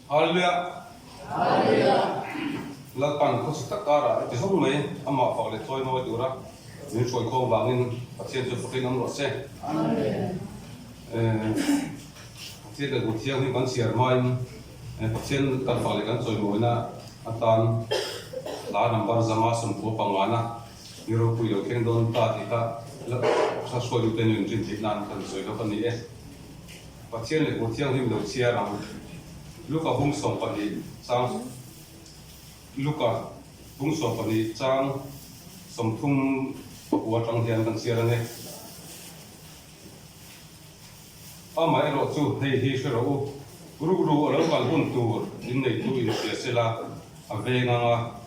Hallelujah. Hallelujah. La pan ko sa takara ti song mai ama fa le toy no dura ni choi ko bangin patient to fukin am rose. Amen. Ti da gutiang ni kan siar mai patient kan fa le kan choi mo na atan la number zama sum ko pangana niro pu yo keng don ta ti ka la sa so yu ten yin tin nan kan choi ko ni e patient le gutiang ni lo siar am Luka bung song pani sang Luka bung song pani sang som thum wa tang hian kan siar ane amai ro chu hei hi shero ru alo kal bun tur in nei tu in sela avenga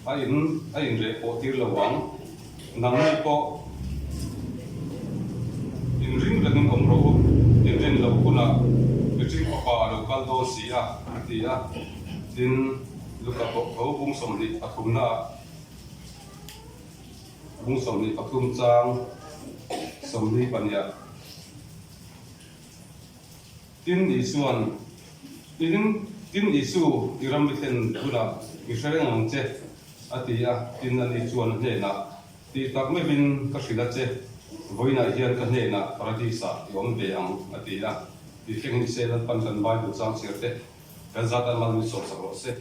ain re po tir lawang nang nei po in ring lagun om ro in ren lo kuna Jing papa lo kaldo sia dia din luka ko bung som ni akum na bung som ni akum chang som ni pania tin isuan tin isu iram biten pula israel ang che atia tin ani chuan he na ti tak me bin ka sila che voina hian ka he na paradisa yom be ang atia di fingin se dan pan kan bai bu chang sirte kan zatan mal mi so sa se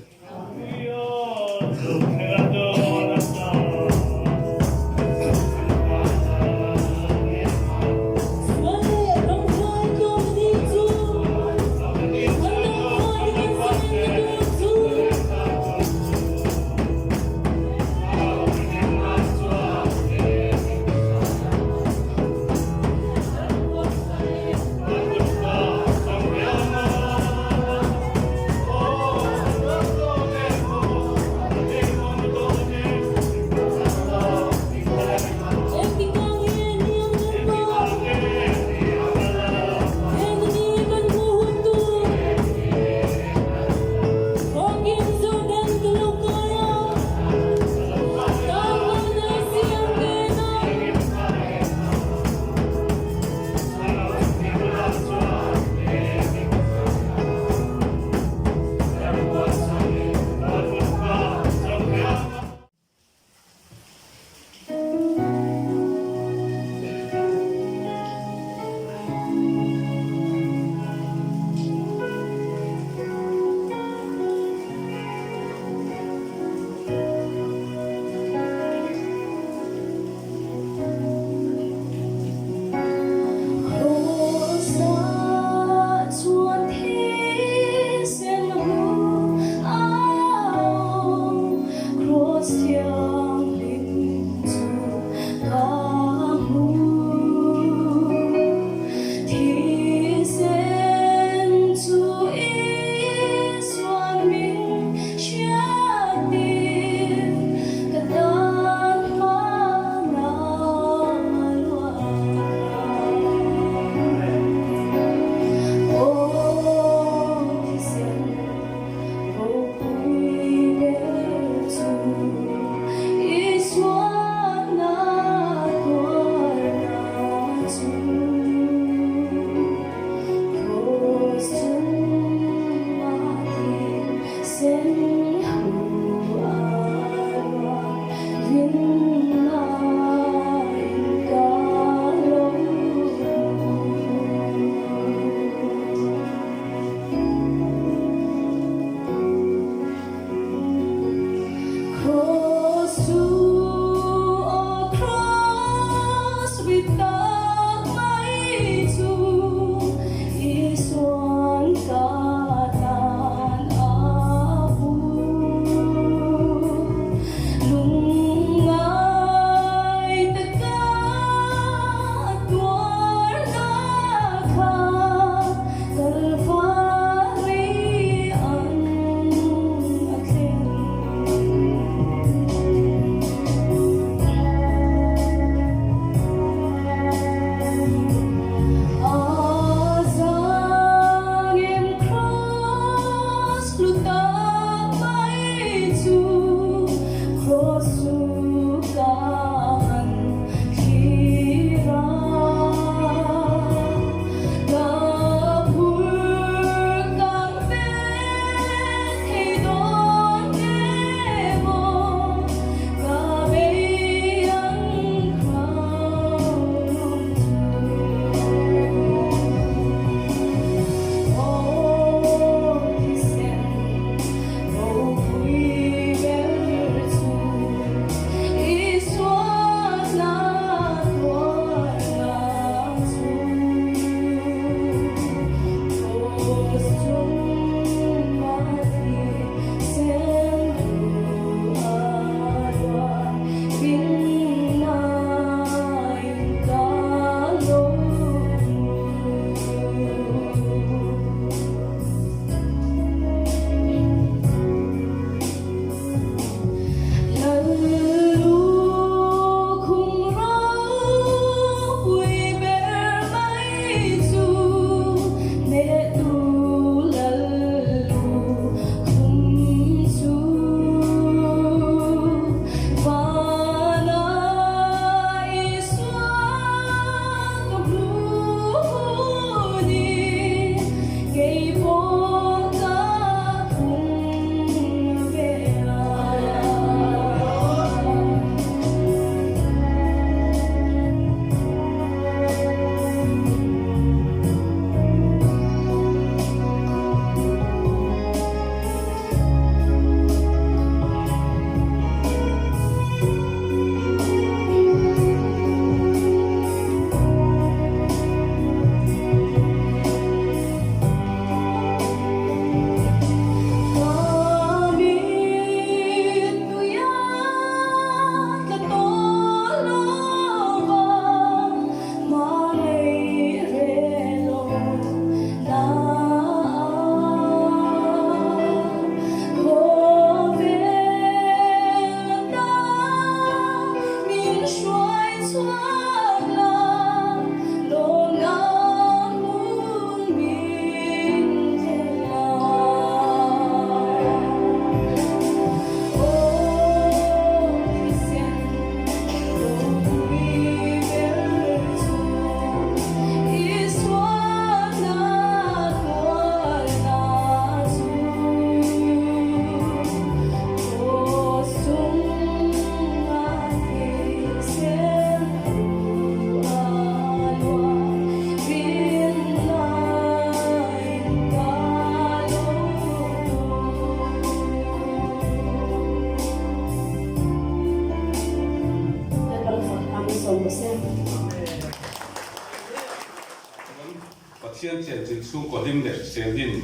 pathian chen chi chung ko lim le selin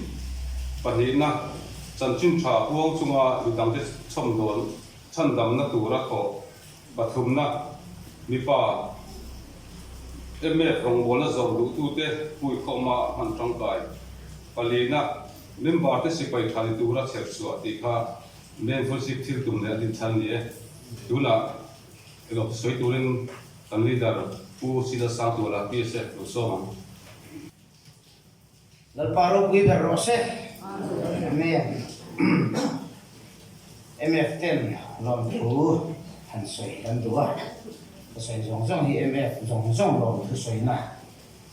panina chanchin tha puang chunga midang te chom don chandam na tura ko pathumna mipa eme rong bola zong lu tu te pui khoma man tang kai palina member te sipai thali tura chep chu ati kha membership thil tum ne din than ni tuna elo soi turin kan leader pu sida sang tu la PSF lu so ma Dal paro qui per rose. Amen. MF10 lom thu han soi dan dua. Soi zong zong hi MF zong zong lom thu soi na.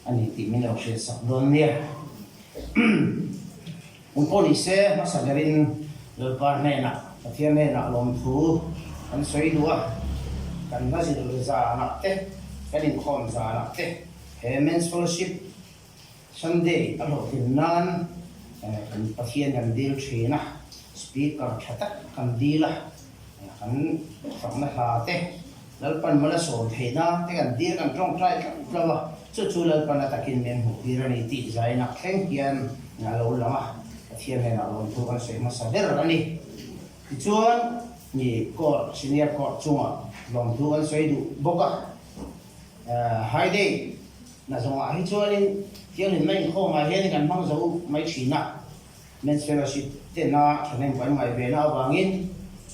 Ani ti min lo she sak don nia. Un police masagarin dal par ne na. Pathian ne na lom thu han soi dua. Kan na si dal za na te. Kan in khom za na te. Men's fellowship Sunday alo hinan kan pathian kan dil thina speaker thata kan dila kan famna ha te lalpan mala so theina te kan dil kan tong trai lawa chu lalpan atakin men hu hirani ti zaina khen hian ngalo lama pathian ne na lon tu kan se masader ani chuan ni court senior court chunga lom tu kan sei du boka haide na zonga hi chuanin tiếng hình này không mà hiệnกันmang dấu máy chỉ nè men fellowship tên na cho nên phải ngày về na vàng in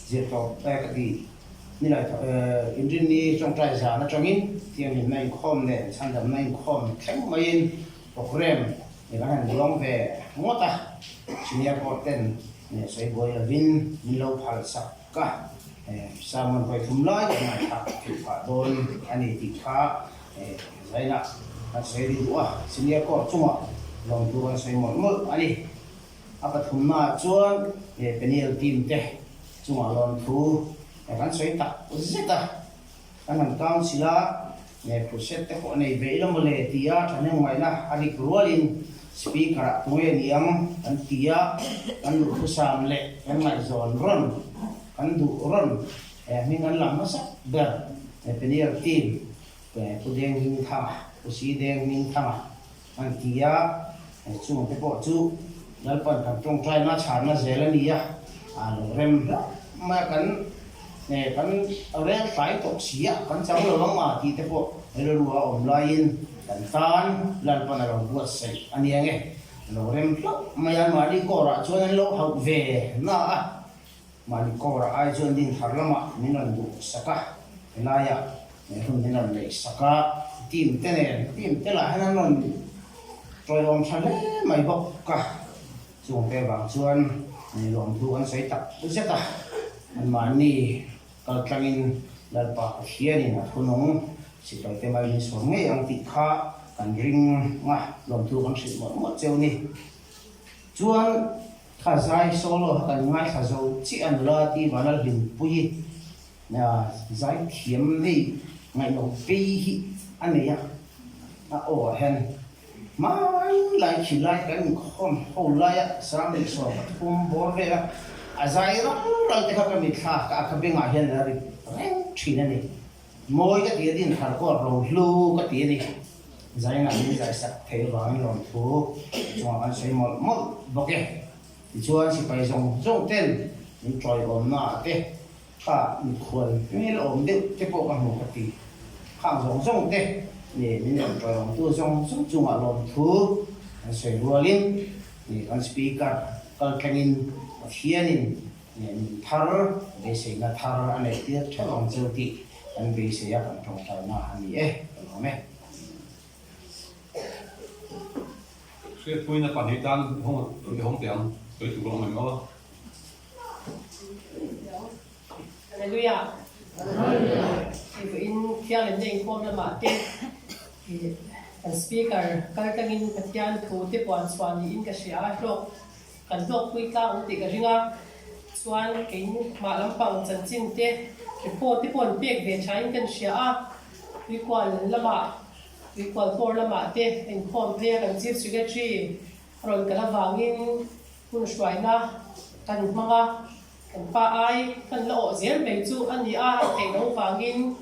diệt vào cái gì như là in đi trong trại giả nó trong in tiếng hình này không nè sang đầm này không khánh máy in program để các hành long về ngót ta chỉ nhà có tên nè xoay bồi là vin lâu phal sắc cả sao mình phải thum lại cái này thật thì phải đồn anh ấy thì khá vậy nè saya di dua senior ko cuma long tu kan saya mau ali apa thumna chuan panel team te cuma long tu kan saya tak zeta kan kam sila process te ko nei ve lo mole tia thane ngai na ali rualin speaker tuwe niam kan tia kan lu sam le kan mai zon ron kan du ron min kan lam sa ber panel team tu deng hin tha si đen minh thama anh kia chung cái bộ chú nếu còn cầm trong trai nó chán nó dễ lên đi à rem mà cái rem phải tổ xí cái cháu rồi lắm mà thì cái bộ nó đùa online dan tan lần còn là buat sih anh em nghe nó rem mà anh mà đi coi ra cho nên lâu học về na mà đi coi ra ai cho nên thằng lắm mà nên là đủ saka này à nên là lấy saka team te la hanan non troi lom thale mai bok ka chung te bang chuan ni lom thu an sei tak zeta an ma ni kal tlangin lalpa hianin a thunong si kai te mai ni so nge ang ti kha kan ring nga lom thu kan si mo cheu ni chuan kha zai solo kan ngai kha zo chi an la ti banal bin pui na zai thiam ni ngai no pe hi anh này à hen mai lại chỉ lại cái không hậu lại á sáng mình so không bỏ về à dài lắm rồi thì các mình khác cả các bên ngoài hiện là chỉ này mỗi cái tiền điện thằng có rồi lưu cái tiền này dài là mình dài sạch thế vàng lòng phố cho anh sẽ một bọc cái thì cho anh sẽ phải dùng tiền mình chơi ổn nè thế cả mìnhควรไม่ละổn được cái bộ bằng một cái tiền hàng giống thế để mình làm trò tu giống chung ở lòng thu sẽ vừa lên để con speaker con canin hiền nên thar để sẽ là thar anh ấy tiết cho lòng châu thị anh bị sẽ gặp trong thời nào anh ấy đúng không? Cái point là bản hitan không tiền tôi tụi con mình có Hallelujah. If in kia lên đây không là mà thế speaker cái in patian thu tiếp quan soan in cái gì à lo kan lo quy ka uti cái ringa soan cái mà làm bằng chân chính thế cái po tiếp quan biết về trái cái gì à quy quan for là mà thế in không thế kan chief secretary rồi cái là vàng in kun xoay na kan manga kan pa ai kan lo zel be chu ani a te no wangin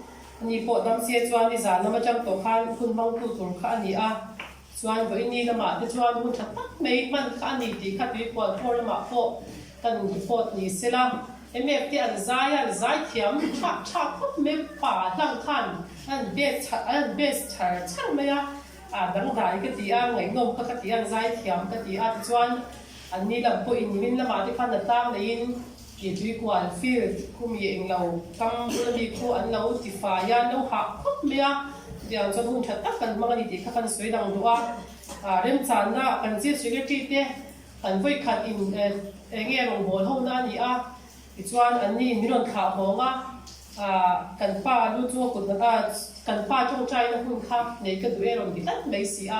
ani po dam se chuan ni zan na ma chang to khan kun mang tu tur kha ani a chuan với ni lama te chuan hun that tak mai man kha ni ti kha tui kwal thor lama pho kan report ni sela MF te an zai thiam tha khop me pa hlang khan an best char chang me a dang dai ka ti a ngai ngom ka ti an zai thiam ka ti a chuan an ni lam po in min lama te khan na tang lein ki tui kwal field kumi eng lo kam mi ko an lo ti fa ya lo ha khop me a diang chuan hun that tak kan mang ni ti kha kan soi dang do a rem chan na kan chief secretary te kan voi khat in nge rong bol ho na ni a chuan an ni miron kha honga kan pa lu chu ko na kan pa chong chai na hun kha nei ka due ron di tat mai si a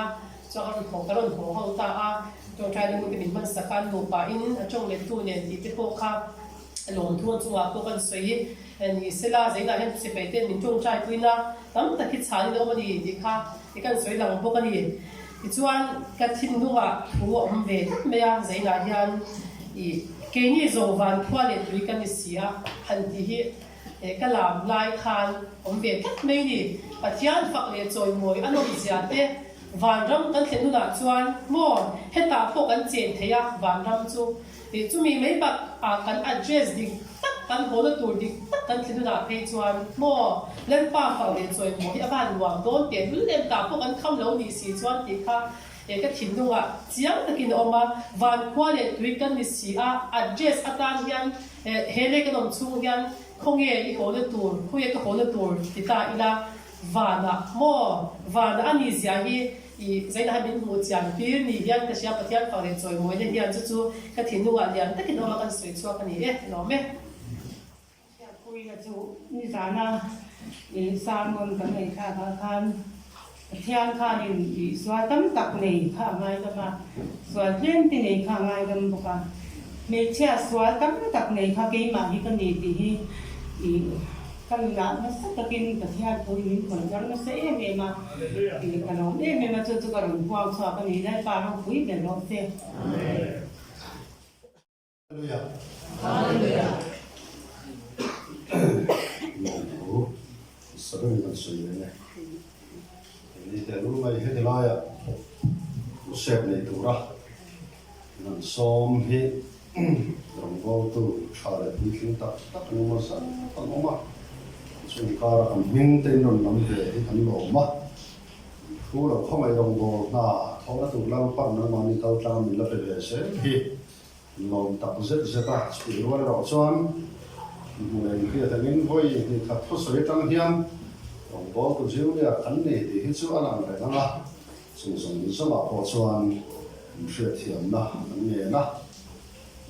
chuan an thong karon ho ho ta a chong chai na mun man sakan lu pa in chong le tu ne ti te po kha lom thuan chuwa ko kan soi ni sela zaina hen si pe te min chong chai tuina tam ta ki chani do mani di kha ti kan soi lang bo ka ni ti chuan ka thin nuwa thu om ve me ya zaina hian i ke ni zo van khwa le tui kan ni sia han ti hi ka lam lai khan om ve kat mai ni pathian fak le choi moi anom zia te van ram kan thlen na chuan mo heta po kan chen theya van ram chu ti chu mi mai ba kan address dik tak kan hol tur dik tak kan thlen na pe chuan mo len pa fak le choi moi aban wang don te lu lem ta po kan kham lo ni si chuan ti kha ka thin nunga chiang takin oma van khwale tui kan ni si a address atan hian hele kan om chung hian khonge I hole tur khoye ka hole tur ti ta ila vana mo vana ani zia hi I zaina ha bin mu chiang pir ni hian ka sia pathian fa le choi moi le hian chu ka thin nunga lian takin oma kan soi chu ka ni no me ya kui la chu ni sana san mon kan nei kha khan thiang khan in swa tam tak nei kha ngai ka ma swa len ti nei kha ngai gam boka me chia swa tam tak nei kha ke ma hi kan ni ti hi kan la na sa takin ka thia thoi min kon jar na se me ma ti ka no me ma chu chu ka ron huang sa ka ni dai pa no pui me no se Hallelujah. hallelujah Sabun kan suyene. Ini telu mai hedilaya. Usep nei tura. Nan som hi ronggo tu chare bikin tak nomor sa nomor. Sui kara kan min te non nam te kan lo ma. Fu lo khomai ronggo na thora tu lang pa na mani tau tlang mi la pe se hi. Lom tak zeta sui ro ro chuan người kia ta nên thôi thì thật có sợi trăng hiam còn có cái chiếu này khánh này thì hết sức làm cái đó là sử dụng những số bảo hộ chuan sự thiểm na nghề na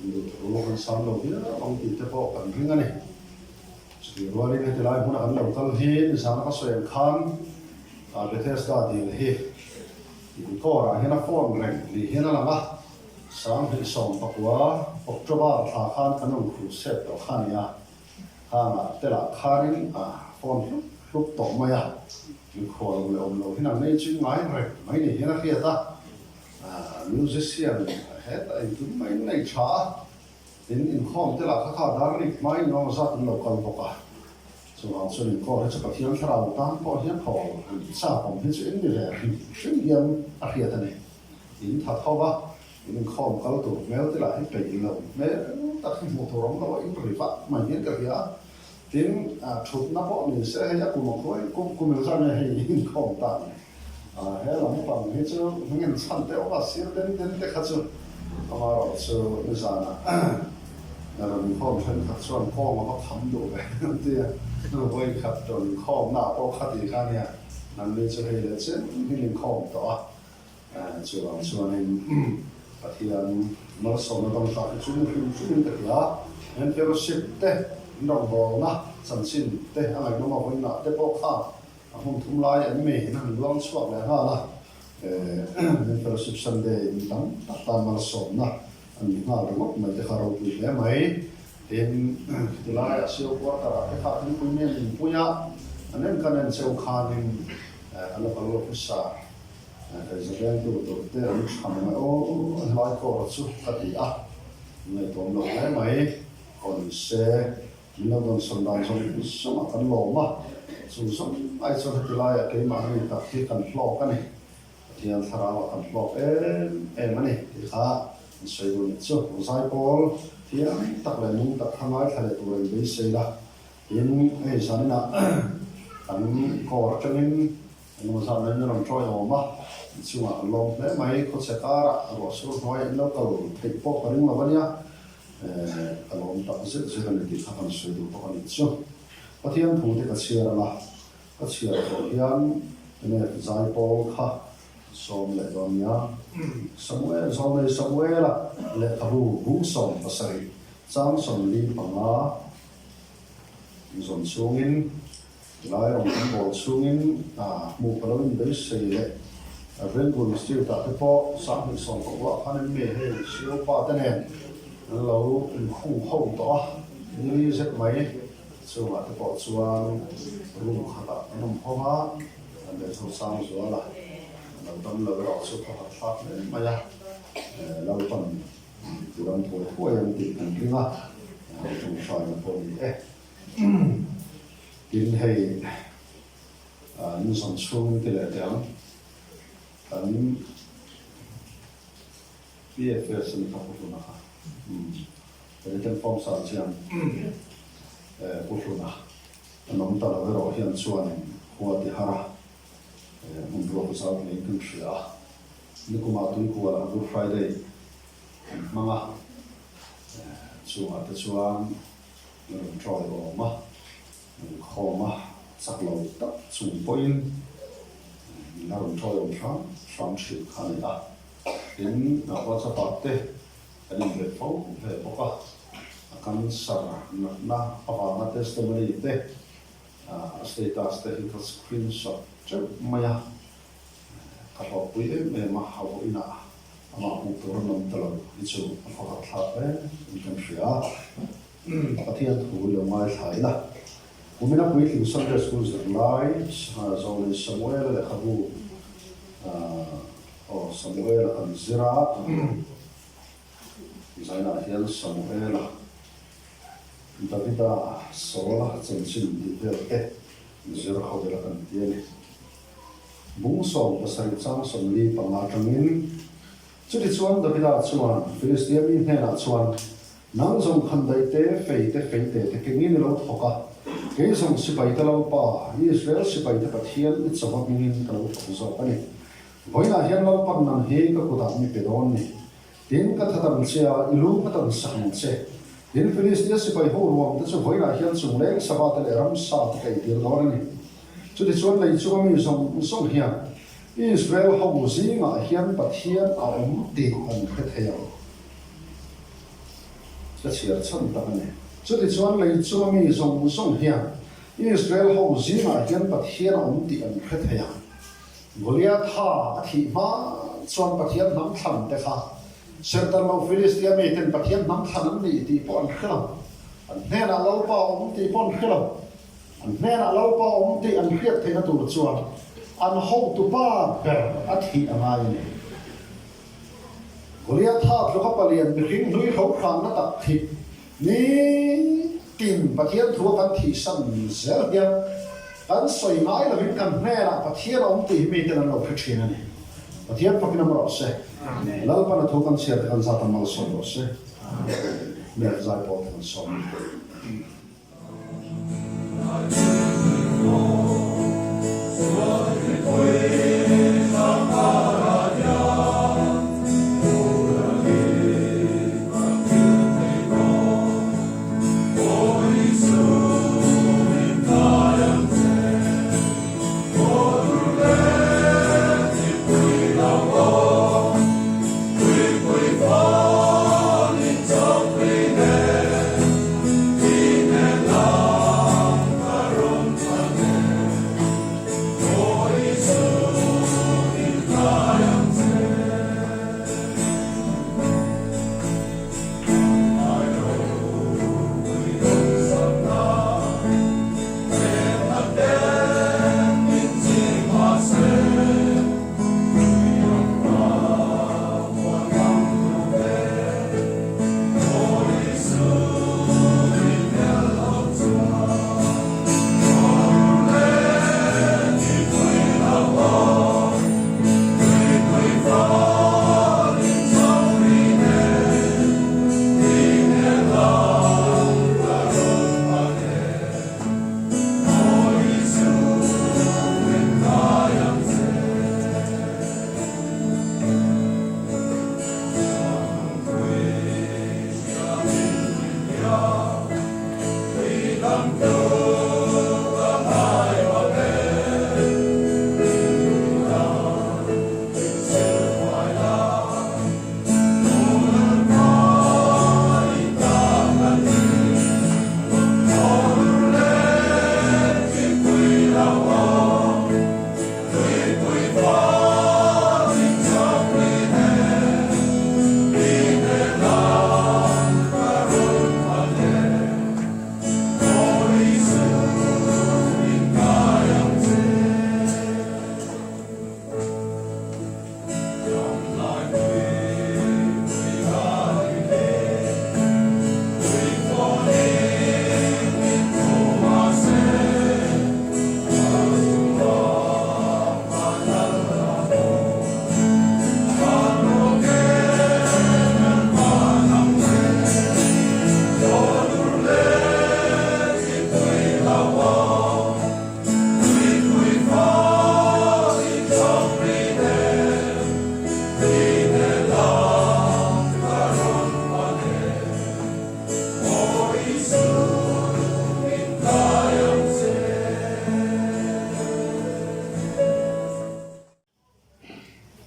rồi còn sáng đầu tiên ông thì theo bộ cần riêng này thì rồi đi thì lại muốn ăn đầu tiên thì sáng có sợi khan cái test đó thì có ra hiện nó form này thì hiện nó làm sáng thì sống bạc quá October thà khan cái nó cũng xếp đầu khan ya te la kharin phone lúc tổ mày mình khổ rồi ông lâu khi nào nay chuyện máy rồi mấy này hiện kia ta musician hết anh cứ mấy này trả in không te la khá đar đi máy nó mà sao cũng lâu còn bọc à so hàng xuân có hết các thiên thảo tam có hiện khổ sao cũng hết chuyện như vậy chuyện nghiêm kia ta này in thật không ba in không có tổ méo te la hết cái gì lâu méo ta khi một tổ rong nó in rồi phát mà hiện cái gì tiếng chụp nó bỏ mình sẽ hay cùng một khối cùng mình ra này hình không tàn hay là một phần hết chứ mình sẵn téo và xíu đến cái khác chứ mà rồi chứ như sao là mình không thân thật sự không mà có thấm đủ vậy thì nó会ขัดจนข้อหน้าโต๊ะขัดอีกครั้งเนี่ยนั่นเลยจะให้เลยเช่นmình khôngต่อส่วนประเทศมันสมต้องการจุดนี้แต่ละเห็นfellowshipเต้น้องบอกนะสันสินเต้อะไรน้องมาคนน่ะเต้บอกข้าผมทุ่มลายอันนี้นั่นร้องสวดเลยฮะนะเห็นfellowship Sundayมีตั้งตามมาสมนะอันนี้น่ารักไม่ได้คารวะเลยไหมเห็นที่ลายเสียวกว่าตลาดที่ข้าที่คุยเนี่ยปุยะอันนั้นคะแนนเซลคานินอันนั้นก็รู้ภาษาแต่จะเรียนตัวเต้รู้ทำไมโอ้ลายก็สุดกติอ่ะในตัวเราได้ไหมคนเสmình nó còn sòng đàn sòng sòng ăn lẩu mà sòng sòng ai sòng thì lại cái mà mình tập thì cần lo cái này thian tharawa kan blok mani ti kha soi du chu zai pol thian tak le mung tak hangai thale tu ren be seila in ei sanina kan kor changin no sa na ram troi oma chunga long le mai ko se kara ro su noi lo kal ti po paring ma bania kalom tak se se kan ti kha kan soi du ko ni chu pathian thu te ka chiara la ka chiara ko hian ne zai pol kha som le domia Samuel le kabu bu som pasari chang som li panga zon sungin lai ong bol sungin mu palawin be se le ren gun stiu ta te po sang ni som ko wa khan me he siu pa ta ne lo khu ho to ni zet mai chu ma te po chuang ru khala nom homa le so sang zo laเราต้องเราเราสุขภาพฟักเลยมาจ้ะเราต้องดูรันถอยทั่วยังติดกันที่ว่าเราต้องช่วยมันพอดีกินให้นี่ส่วนช่วงที่เหลือเดี๋ยวอันนี้พี่เอฟเอสนี่เขาพูดนะครับแต่ที่เป็นฟอร์มสารเชียงพูดนะน้องตาเราเราเห็นส่วนหัวที่หามันรู้ภาษาอังกฤษเสียนี่ก็มาตุนกูว่าGood Friday มาช่วงอาทิตย์ช่วงเราทรอยออกมาข้อมาสักเราตัดสูงไปเราทรอยออกมาสามสิบขันละเห็นเราจะตัดเตะอันนี้เด็กเขาเด็กพวกกันสารนะพอมาเทสต์มันนี่เตะสเตตัสเตะที่เขาสกรีนช็อตจะไม่ยากถ้าเราคุยมาหาวินามาพูดตัวน้องตลอดที่ชูพอเขาทักมันกันเสียประเทศถูกเรื่องมาใช้ละผมไม่นับคุยถึงซันเดย์สกูลส์ไลฟ์โซนสมัยเลยครับสมัยละกันซิราใจน่าเห็นสมัยละแต่ที่ตาโซล่าจริงๆที่เด็กซิราเขาเด็กกันเดียร์บุ้งส่งภาษาจีนส่งลีปังอาจังอินจุดที่ชวนดับบิดาชวนฟิลิสเตียนอินเทน่าชวนนั่งส่งคันไดเต้เฟยเต้เก่งอินเราทกะเกี่ยส่งสิบไปตะเราป่าอิสราเอลสิบไปตะปะเทียนอิสระมินตะเราทกสอบปะนี่วันนี้เห็นเราปันนันเฮก็กุดามีเปดอนนี่เดินก็ทัดมันเสียอิลูก็ทัดสักมันเสียเดินฟิลิสเตียนสิบไปหัวรวมแต่สุดวันนี้เห็นส่งเล้งสบายแต่รำสาตะไก่เดียวกันนี่จุดที่ชวนเลยช่วงมีส่งเฮียอิสราเอลเขาบุษีงาเฮียนปะเทียนเอาตีอันเพชรเฮียจะเชื่อชั้นตะกันเนี่ยจุดที่ชวนเลยช่วงมีส่งเฮียอิสราเอลเขาบุษีงาเฮียนปะเทียนเอาตีอันเพชรเฮียบุรีท่าที่มาชวนปะเทียนน้ำทันแต่ค่ะเสร็จแล้วฟิลิสเตียนไม่เป็นปะเทียนน้ำทันนั่นนี่ตีปอนขึ้นอันนี้นะเราเปล่าตีปอนขึ้นอันนี้นะเราเปล่าตีอันเครียดเทนตัวชวนอันห้องตัวป้าแบบอาทิตย์อะไรเนี่ยบริษัทท่าเราก็เปลี่ยนไปทิ้งลุยเขาครั้งนั้นตัดทิศนี่ติ่มประเทศทั่วกันที่สั่นเสียเดียวกันสวยงามแล้ววิ่งกันแม่ละประเทศเราตีไม่ได้เราพิชิตนั่นเองประเทศพวกนั้นเราเสียแล้วปนทั่วกันเสียกันซาตมาสอนเราเสียเมื่อใจพอกันสอน Caro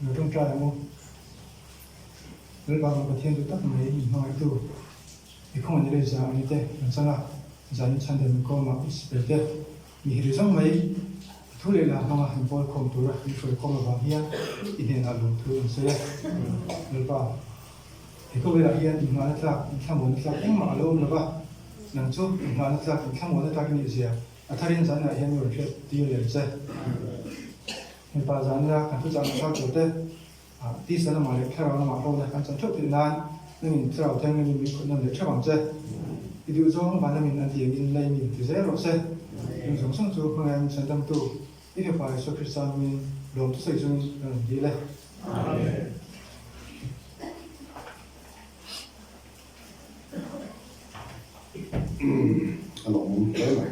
người trong trai mu rồi bằng một thiên tu tắc mấy nói tu thì không anh đây giờ anh thế làm sao là giờ anh chăn đến có mà biết thế mi hiểu rằng mấy thu lệ là nó hành voi không tu ra đi phơi không là vàng hiên thì nên là lùng thu sẽ rồi bảo thì có về là hiên thì nói là tham muốn là em mà luôn là ba năng chút nói là tham muốn là cái gì à thay đến giờ này hiên rồi chuyện tiêu liền sẽ hiện tại giờ này các thứ giờ sao chỗ thế tí sẽ là mà để theo nó mà đâu là các sản xuất Việt Nam nên mình theo theo mình có năng để theo bằng thế thì điều đó mà là mình ăn tiền mình lấy mình thì dễ rồi sẽ mình sống sống chỗ của em sản tâm tu ít phải số Christian mình lòng tu xây dựng gì đấy anh ông tới này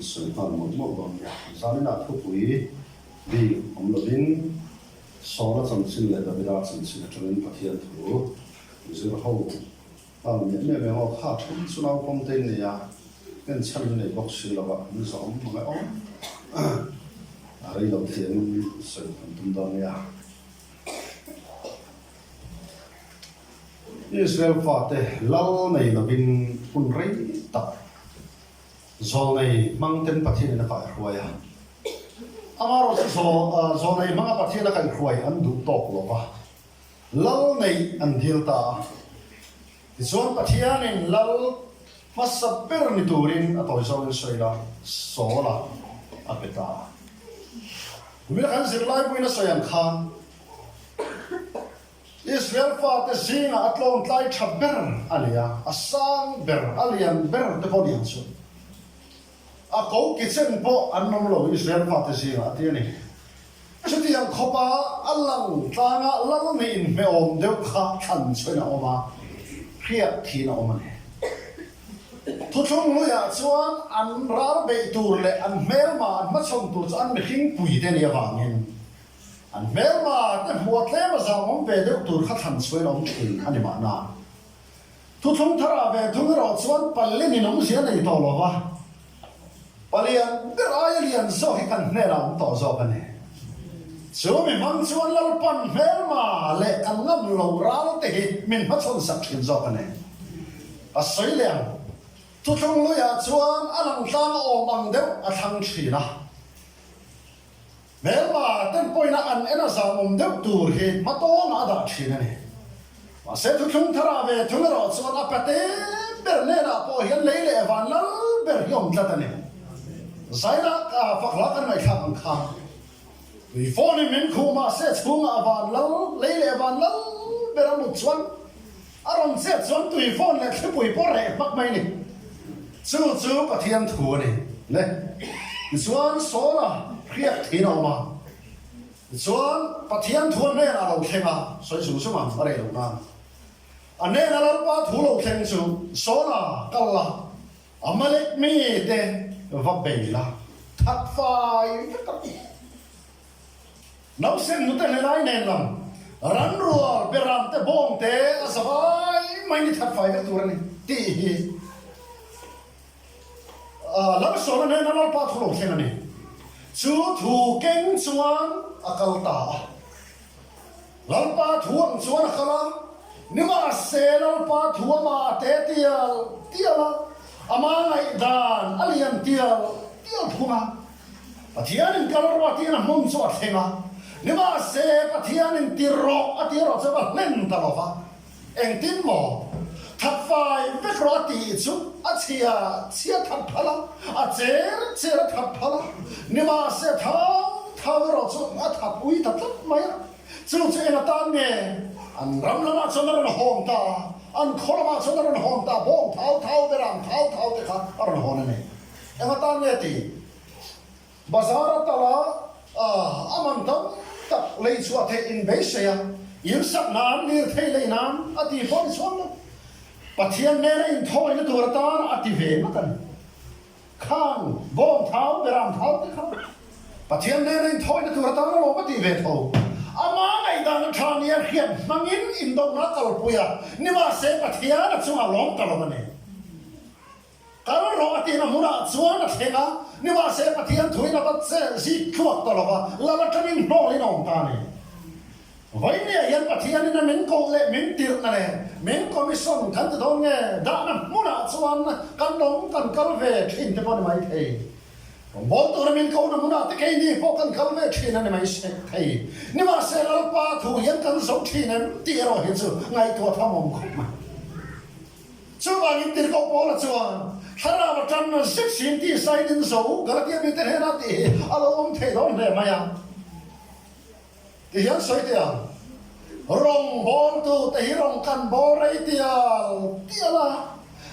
sự phản một một bằng giá đến đạt thu quý vì ông là bên số là chân sinh lại đặc biệt là chân sinh cho nên phát hiện thủ giữa hậu những người mà họ khác chúng số nào công ty này à cái chân này bóc xì là bạn như giống một cái ống đây đầu tiên sự phản tung đó này à Israel phạt lâu này là bên quân rây tập do này mang tên phát hiện là phải ruồi à amaro do này mang phát hiện là phải ruồi anh đủ top rồi ba lâu này anh hiểu ta do phát hiện này lâu mà sắp bер ni turin ở tôi sau này là số là apeta vì là cái lại bui nó soi ăn khan Israel phạt zina atlon tlai chaber alia asang ber alian ber te podian su a ko kitchen po annom lo Israel phạt zina atiani chuti ang khopa alang tanga lang ni in me om deu kha than chena oma khia thina oma ne thu chung lo ya chuan an rar be tur le an mer ma an ma chong tu an me hing pui te ni awangin anh mer mà cái huat le mà sao mong về được tur khát hẳn xuôi lòng thìn anh em na thu thung thara về thung rồi xuân palin ni nông xiên này to lo va palin cái ai liền so cái căn này là to so cái này số mình mang xuân lâu pan mer mà lệ anh ngâm lâu ra thế mình mất xuân sắp chuyện so cái này à sấy liền thu thung lo ya xuân anh làm sao ôm bằng đâu à thằng chỉ na Mel mà tên point na an ena sa mum deuh tur hi ma to na da thina ni ma se thu thung thara ve thung ro chuan a pate ber ne na po hian lei le van lal ber yom tla ta ni zaina ka fakla kan mai kham kham vi phone min khu ma se chung a van lal lei le van lal ber mu chuan aron se chuan tui phone le khpui po re pak mai ni chu pathian thu ni le chuan so na khiết thì nào mà xuân bắt thiên thuần này là lâu khen à soi sùng sung ở đây lâu nam anh này là lâu ba thủ lâu khen sung số là cao là amalek mi te vấp bể là thật phải nấu sen nút này lại nền lắm rắn rùa beram te bom te asavai mai ni thật phải cái tuổi này ti lâu số này là lâu ba thủ lâu khen này chú thủ kinh chuan akal ta lalpa thuang chuan akala nima se lalpa thuama te tiala ama ngai dan alian tial thunga pathianin kalorwa tina mum chu athenga nima se pathianin tiro chawa len talova engtin mo thật phải biết rõ tỷ chú à chia thật phala à chế thật phala nhưng mà sẽ thao rõ chú à thật uy thật lắm mày chú chế là ta nghe anh ram lama cho nó hồn ta anh khó lama cho nó hồn ta bông thao để làm thao để khác ở hồn này em ta nghe tỷ bazar ta là aman tâm tập lấy chúa thế in bế xe yếu sắc nan như thế lấy nan à thì phong xuống pathian nena in thoi na tur tan ative matan khang bom thau beram thau te khang pathian nena in thoi na tur tan lo ative tho ama ngai dan than ya khian mangin in dong na kal puya ni ma se pathian na chunga lom kalomane kal ro ati na mura chuan a thenga ni ma se pathian thui na bat se zi khuak to lova la la tamin no li nom ta ni vai ne yan pathian na min ko le min tir na le min commission kan to nge da na muna chuan kan long kan kal ve thin te bon mai thei bol to min ko na muna te ke ni po kan kal ve thin na mai se thei ni ma se la pa thu yan kan so thin na ti ro he chu ngai to tha mom khop ma chu ba ni tir ko po la chuan hara ma tan na sik sin ti sai din so gar ti mi te he na ti alo om thei don le ma ya thì hiện soi tia rong bol tu thì rong kan bol rei tia la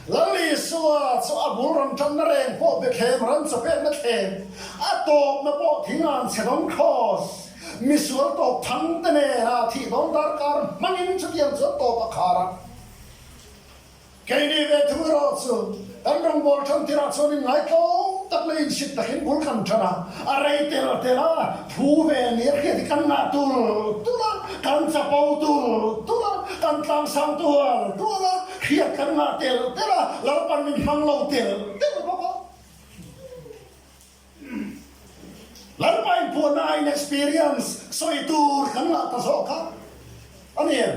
lali suwa so abul ram chan reng po be khem ran so pe na khem ato na po thingan sedong cross misual to thang te ne na thi don dar kar mangin chukian so to pa khara cái này về thu rồi chứ anh đang bol trong tira cho nên lại có tất lên shit ta hiện bol khăn chana à đây tera thu về nè cái thì căn na tu la căn sa pau tu la căn tam sang tu la khi căn na tera lão pan mình mang lâu tera bao có lão pan buồn ai experience soi tu căn na ta so ka anh em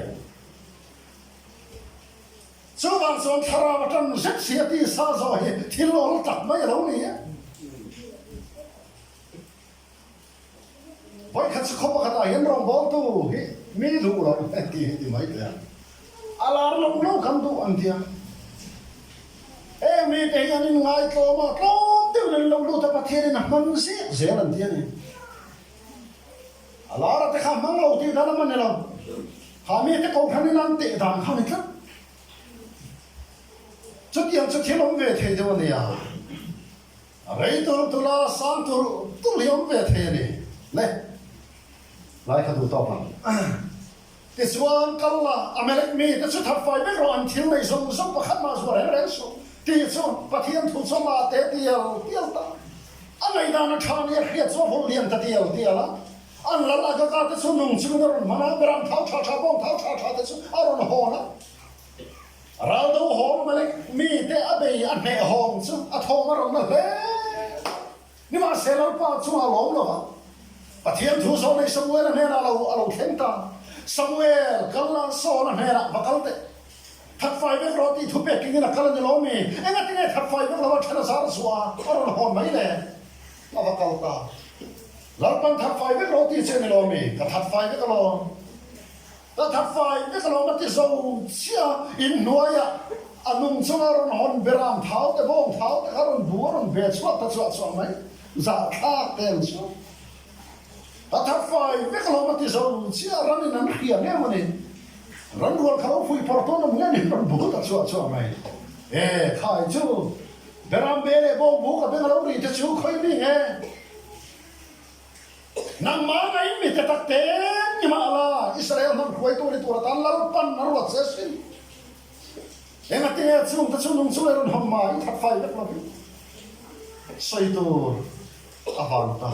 số bằng số thara mà trong rất xia ti sa rồi thì lo tập mấy lâu này vậy khách không có khả hiện rong bol tu mi đủ rồi thì mấy cái alar long lâu cầm tu anh thia em mi cái anh ngay to mà to tiêu lên lâu lâu tập thiên này mang gì dễ làm thiên này alar ta khám mang lâu thì đó là mình này lòng hàm mi cái câu khăn này làm tệ đàm không được chút thiên ông về thế đâu này à, rồi tu la sang tu liom về thế này, này, lại khadu to bằng, cái suan kalla, Amerik mi, cái chút tháp phai mấy rồi anh thiếu này sống và khát mà rồi đấy số, thì số bắt thiên thu số mà té tiêu ta, anh này đang chăn này khiết số hồn liền ta tiêu la, anh là cái số nung số nó mà nó beram tháo bông cái số aron hồ na. Rau đâu hòm mà lấy mi thế ở đây ăn mẹ hòm chứ ăn thô mà rồi nó thế nhưng mà sẽ lâu qua chúng ta lỏng rồi và thiên thu số này Samuel là nên là lâu khen ta Samuel cái là số là nên là và cái đấy thật phải biết rồi thì thu bé kinh là cái là như lỗ mi anh ấy nghe thật phải biết là chân là sao xóa ở rồi hòm mấy này và cái ta lâu ban thật phải biết rồi thì sẽ như lỗ mi cái thật phải biết cái lỗ ta thật phải biết cái mà cái dầu chia in nuôi à anh nung chung ở trong hòn beram tháo cái bông tháo cái hòn búa hòn bể chuột ta chuột mấy giả khá tên chứ ta thật phải biết cái mà cái dầu chia rắn in ăn khía nghe mà này rắn ruột khâu phui porto nó nghe này rắn búa ta chuột mấy khai chứ beram bể này bông búa cái bên lâu đi cái chú khơi đi nghe nang mana ini tetap ten ni malah Israel nang kuai tu itu ratan lalu pan naruat sesin. Yang artinya cung tercunung suleron hamai tak fai tak lagi. Saitu avanta.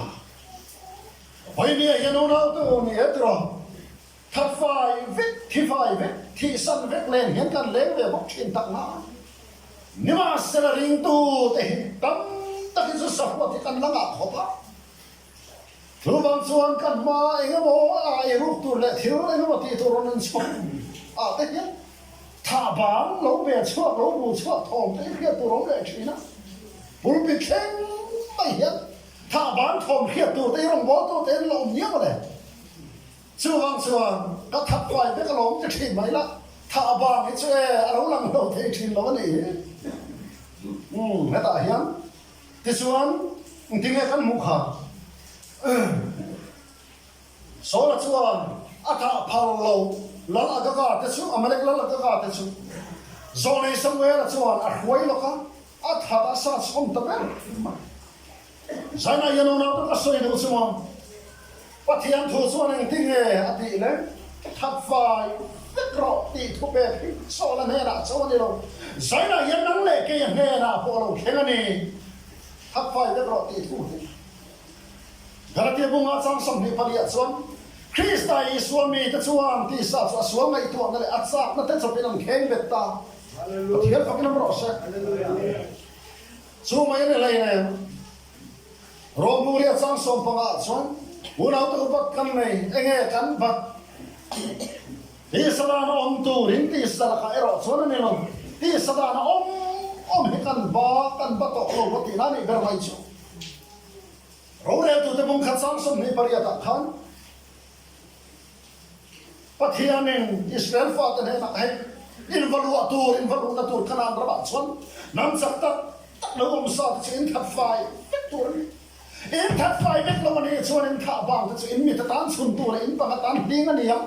Vậy nè yang orang tu ni etro tak fai vết thi san vết lên hiện kan lên về bóc trên tắc na. Ni mà sẽ là ring tu te tam tak itu sahwa ti kan langa khopa. Thu bằng chuan kan ma anh mo ai ruk tu le thiếu anh mo ti tu ron chon thế nhé thả bán lâu về chuột lâu bù chuột thòng thế kia tu ron le china bul bị khen mày nhé thả bán thòng kia tu thế rong bó tu thế lồng nhớ mà này thu bằng chuan các thắp quay với cái lồng cho chỉ mấy lá thả bán cái chơi lâu lăng đầu thế chỉ lâu này hết à hiếm thì chuan tiếng nghe kan muk ha số là chuan ata paulo lal agaga te chu amalek lal agaga te chu zone somewhere là chuan a huai loka atha da sa som ta ber zana yano na ta soi do chuan pathian thu chuan ang ting nge ati le thap vai ro ti thu be so la ne ra so ni lo zana yan nang le ke yan ne na po lo khenani thap vai ro ti thu Galatia bunga sang som ni palia chuan Krista i suami ta chuan ti sa chu suam ngai tu ngale atsa na te chopin ang kheng bet ta hallelujah thiel pakin ro se chu mai ne lai ne Romuria sang som panga chuan unau tu bat kan nei enge kan bat ti sadana om tu rin ti sadaka ero chuan ne lo ti sadana om he kan ba to lo ba ti na ni ber mai chu ro re tu te bung khat sang som ni paria ta khan pathianin Israel fa ta ne na hai in valu na tur kana ra ba chuan nam sak tak lo om sa chin khat fai tur in that five it lo ni chuan in tha bang chu in mi ta tan chun tu in pa tan ding ani ya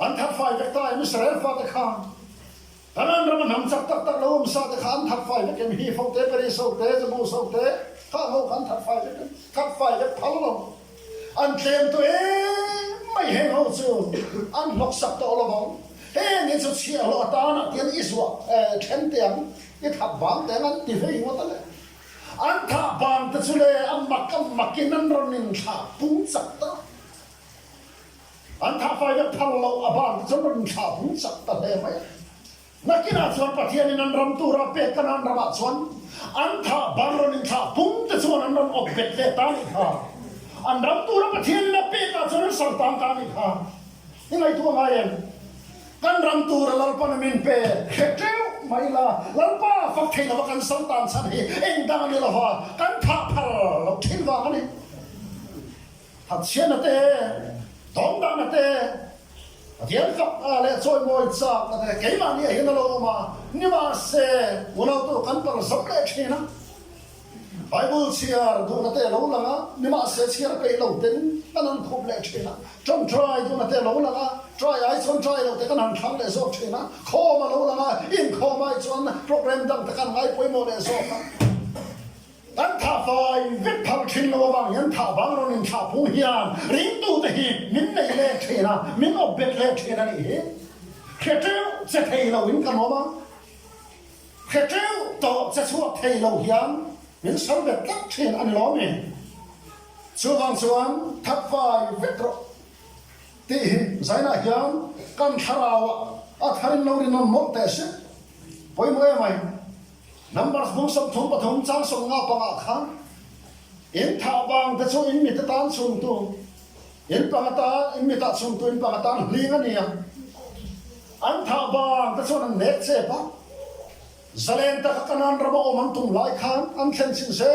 an that five it ta Israel fa ta khan tanan ram nam chak tak tak lo sa ta khan that five it hi fo te peri so te ju so te kha ho khan that five it phal lo an tlem tu mai he ho chu an lok sak to lo bang he ni chu chi lo ta na tian iswa chen tiang i thap bang te nan ti fe ngo ta le an tha bang ta chule am makin nan ron nin tha pung sak ta an tha fai ya phal lo abang chon ron tha pung sak ta le mai nakina chuan pathian nan ram tu ra pe kan an ra chuan an tha bang ron nin tha pung ta chuan an ron ok bet le ta ni kha an ram tu ra pathian na pe ta chuan sar tam ta ni kha ni ngai tu ngai em kan ram tu ra lal pan min pe kheteu mai la lalpa fak thei la kan sang tan san hi eng dang ni la ha kan tha phal lo thin wa ni hat chen na te dong dang na te dian fak a le choi moi cha na te ke ma ni hin lo ma ni ma se uno tu kan par sak le thina Bible cheer do na te lo langa ni ma se cheer pe lo ten kan an khop le thina trong try do na te lo langa try ai chon try lo te kan an thang le zo thina kho ma lo langa in kho mai chon program dang te kan ngai poi mo le zo ka tan tha fai vit phal thin lo wang yan tha bang ro nin tha pu hian ring tu te hi min nei le thina min ob bet le thina ni he kheteu che thei lo in kan ma kheteu to che chuak thei lo hian min sal bet tak thin an lo me chuwang chuan thap fai vit ro ti zaina hian kan tharawa a tharin lo rin non mo te se poi mo e mai numbers bung som thum pathum chang som nga pa nga khan in tha bang te chu in mi ta tan chung tu in pa ta in mi ta chung tu in pa ta ling ani ya an tha bang te chu an net che pa zalen ta kanan rama o man tum lai khan an thlen sin se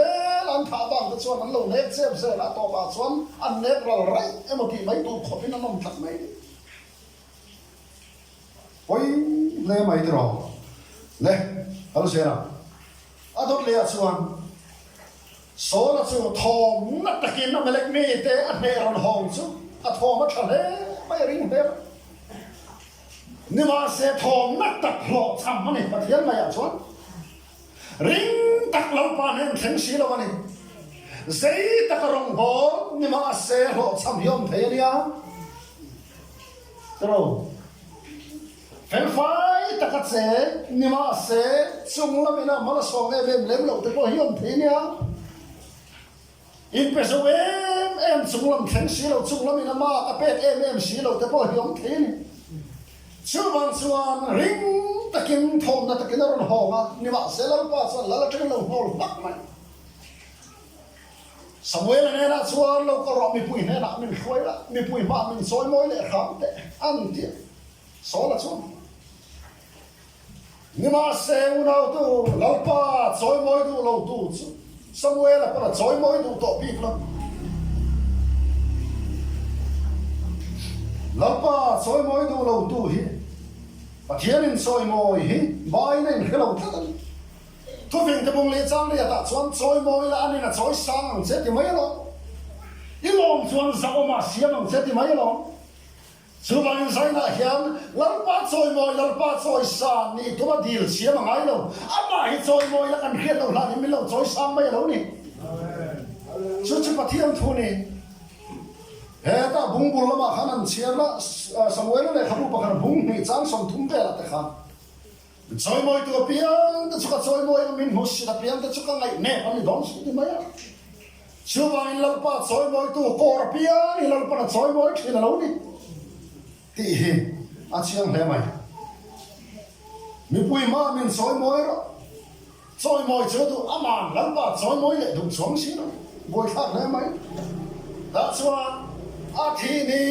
an tha bang te chu an lo net che se la to ba chuan an net ral rai emoti mai tu khopin an nom thak mai oi le mai dro le alo se na adot le chuan so la chu thom na takin na melek mi te a ne ron hong chu a thom a thale mai ring he ni ma se thom na tak lo cham ma ni pathian mai a chuan ring tak lo pa nen theng si lo ma ni zei tak rong bo ni ma se lo cham yom the ni a tro fel fai takatse ni ma se chung la mina mala song e lem lo te ko hiom the ni a in peso em chung lam theng si lo chung la mina ma ka pet em si lo te ko hiom the ni chuan chuan ring takin thom na takin ron honga ni ma se la pa chuan la teng lo hol pak mai Samuel ne na chuan lo ko ro mi pui ne na min khoi la mi pui ma min soi moi le kham te an ti so la chuan ni ma se unau tu lo pa soi moi tu lo tu Samuel pa soi moi tu to pi lo lo pa soi moi tu lo tu hi pathian in soi moi hi bai nen khelo ta thu ving te bung le chang le ta chuan soi moi la ani na soi sang ang che ti mai lo i lom chuan za o ma siam ang che ti mai lo chu bang sai na hian lalpa soi moi lalpa soi sang ni tu ma dil siam ang ai lo ama hi soi moi la kan khian lo la ni mi lo soi sang mai lo ni chu chu pathian thu ni he ta bung bul ma khanan chiar la Samuel le khamu pa khan bung ni chang som thum pe la te kha soi moi tu pian ta chu ka soi moi min hus ta pian ta chu ka ngai ne ani don su ti mai chu wang in lalpa soi moi tu kor pian in lalpa soi moi thina lo ni ti hi a chiang le mai mi pui ma min soi moi ro trôi mồi chỗ tụ aman lắm bà trôi mồi lệ đụng xuống xí nó bồi thác này mấy đã xóa thì ni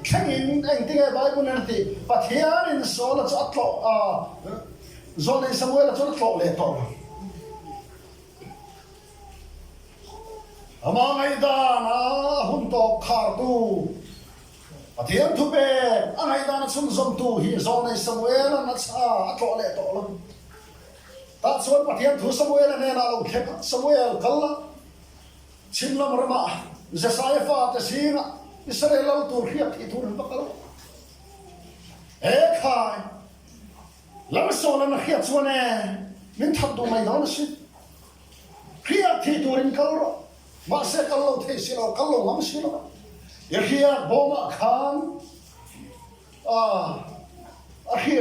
khen in anh tiếng ai bài buồn thì và thiệt in số là cho lọ do này Samuel là cho lọ lệ to mà ngày ta na hun to khar tu và thiệt thu bè ngày ta na sum sum tu hi do này Samuel là nó sa lọ lệ to lắm ta số và thiệt thu Samuel này là lâu khép Samuel kalla chim lam rama Jesiah pha ta singa Israel al tur khiat thi thun bakal khai lam so lam khiat chuane min thap do mai don si khiat thi turin kal ro ma se kal lo the si lo kal lo lam si lo ya khiat boma khan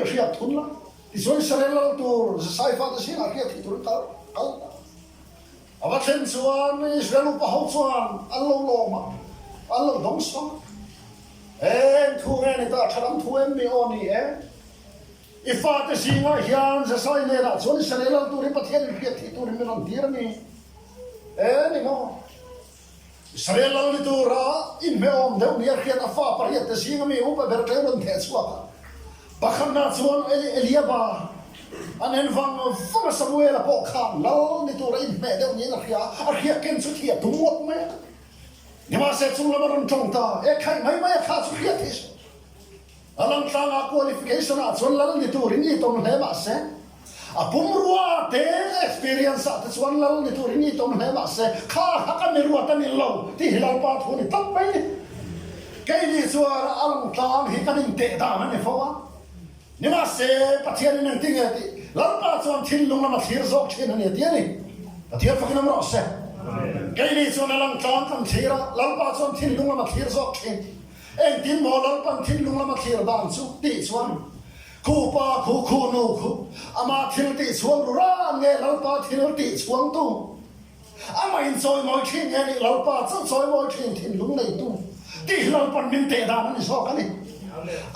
khiat thun la ti so Israel al tur Jesiah pha ta singa khiat thi turin kal Ava chen chuan Israel pa ho chuan allo lo ma allo dong so thu nghe này ta tham thu em mi oni ifa te singa hian za sai ne la chuan Israel al tu ri pathian ri thi tu ri mi ron tir ni ni no Israel al tu ra in me om deu ni khiat afa pariat te singa mi upa ber te ron the chuan bakhamna chuan Eliaba anh vang Samuel po kham lo ni tu ra in me deu ni la khia ken chu thia tu mot me ni ma se chung la ron chong ta khai mai kha chu khia thi alang tanga qualification a chon lal ni tu rin ni tom le ma se a pum ruwa te experience a chon lal ni tu rin ni tom le ma se kha ka mi ruwa ta ni lo ti hilal pa thu ni tam pai ni kai ni chuan alang tang hi kan in te da man ni fo ni ma se pathian ni ting ti lal pa chuan thil lung ma thir zok thin ni ti ni pathian fa kinam ro se kai ni chuan alang tang kan thira lal pa chuan thil lung ma thir zok thin anh tin mò lăng pan tin lung lama thir dan chu ti chuan khu pa khu nu khu ama thil ti chuan ra nge lal pa thil ti chuan tu ama in choi moi thin nge ni lal pa chu choi moi thin lung nei tu ti lal pan min te dan ni so kan ni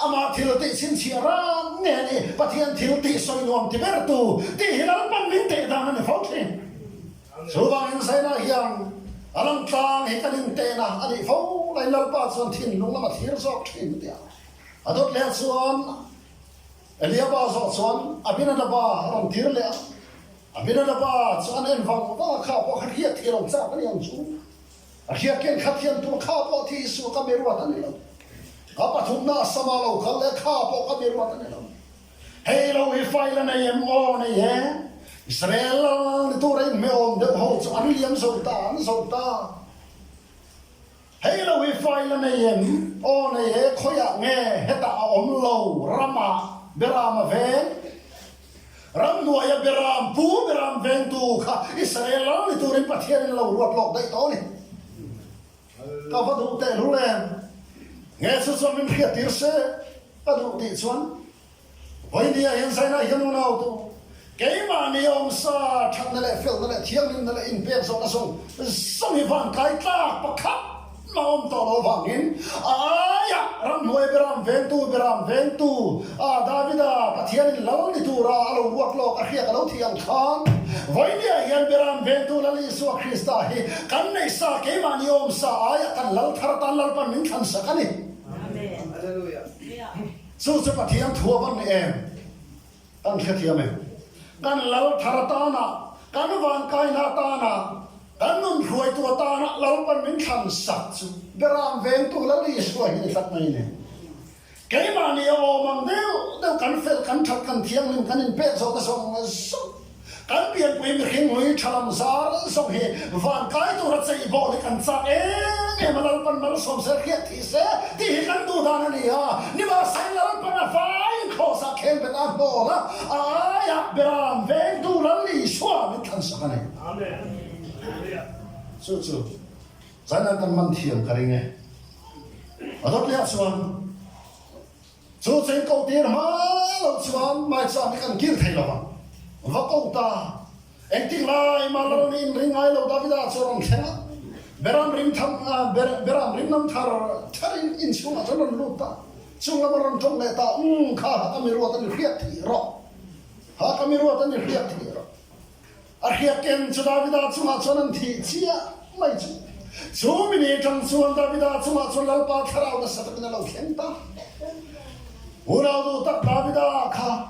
ama thil ti sin chia ra nge ni pathian thil ti soi nom ti ber tu ti lal pan min te dan ni phau thin so bang in sai na hiang alang tang hi kanin te na ani fo lai lal pa chuan thin lung lama thir zok thin tia adot le chuan Eliaba zo chuan abina da ba ron tir le abina da ba chuan en vang ba kha po kha hiat thi ron cha kan yang chu a hiat ken kha thian tu kha po thi su ka meru ta ni lo ka pathum na sama lo kha le kha po ka meru ta ni lo hei lo hi fai la nei em o nei he Israel ni tu rein me om de ho chu an liam zo ta hei lo hi fai la nei em o nei he khoya nge heta om lo rama beram ven ram nuaya beram pu beram ven tu kha Israel ni tu rein pathian lo ruat lok dai to ni ka fa du te lu le nge su so min khia tir se pa du ti chuan voi dia hen sai na hian no tu cái mà ni ông sa thằng này phèo này thiêng linh này in bếp xong là xong hi van cái ta bắt khắp mà ông tao lo vang in ya ram nuôi beram ven tu Davida pathian lâu ni tu ra alo ruột lo cả khia cả lâu thiêng khan với dia hiền beram ven tu là Giêsu Christa hi kan này sa cái mà ni ông sa kan lâu thar tan lâu pan min khan sa kan ni amen hallelujah so pathian thua van em kan khia thiam em kan lal tharatana kan van kai na tana kan nun ruai tu tana lal pan min khan sak chu beram ven tu la li suai ni sak mai ne cái mà ni o mang deu kan fel kan thak kan thiang lim kan in pe so ka song kan pian pui mi khing hui thalam zar so he van kai tu ra chei bo ni kan cha e ma lal pan mal som se khiat thi se ti kan tu dan ni ha ni ma sai lal pan a fai kho sa khen ben a bo la ya beram ven tu la li shwa mi kan sa ne amen chu zanan kan man thiam karinge adot le chuan chu chen ko tir ma lo chuan mai cha mi kan kir thei lo va ko ta en ting lai ma lo nin ring ai lo Davida chuan thena beram rim nam tharin in chunga chon lu ta chunga ron chong le ta kha ka mi ro ta ni khiat thi ro ha ka mi ro ta ni khiat thi ro Arhiaken chu Davida chunga chuan thi chia mai chu chu mini tang chuan Davida chunga chuan lalpa tharau na satak na lo khen ta unau du tak Davida kha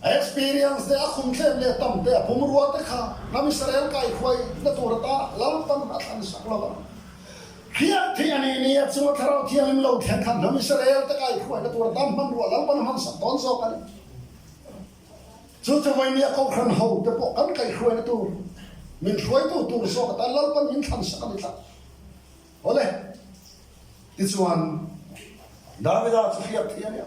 experience de akhum thlem le tam te pumruwa te kha nam Israel kai khoi na turata lalpan athan saklova khia thi ani ni chunga tharau thiam lo khen khan nam Israel te kai khoi na turata man ruwa lalpan man sa ton so kan chú vay nia câu khăn hậu để bỏ cắn cây khuê nó tu mình khuấy tu so cả ta lâu con mình thành sắc đi thật ole đi chuan David đã chụp hiệp thiên nhá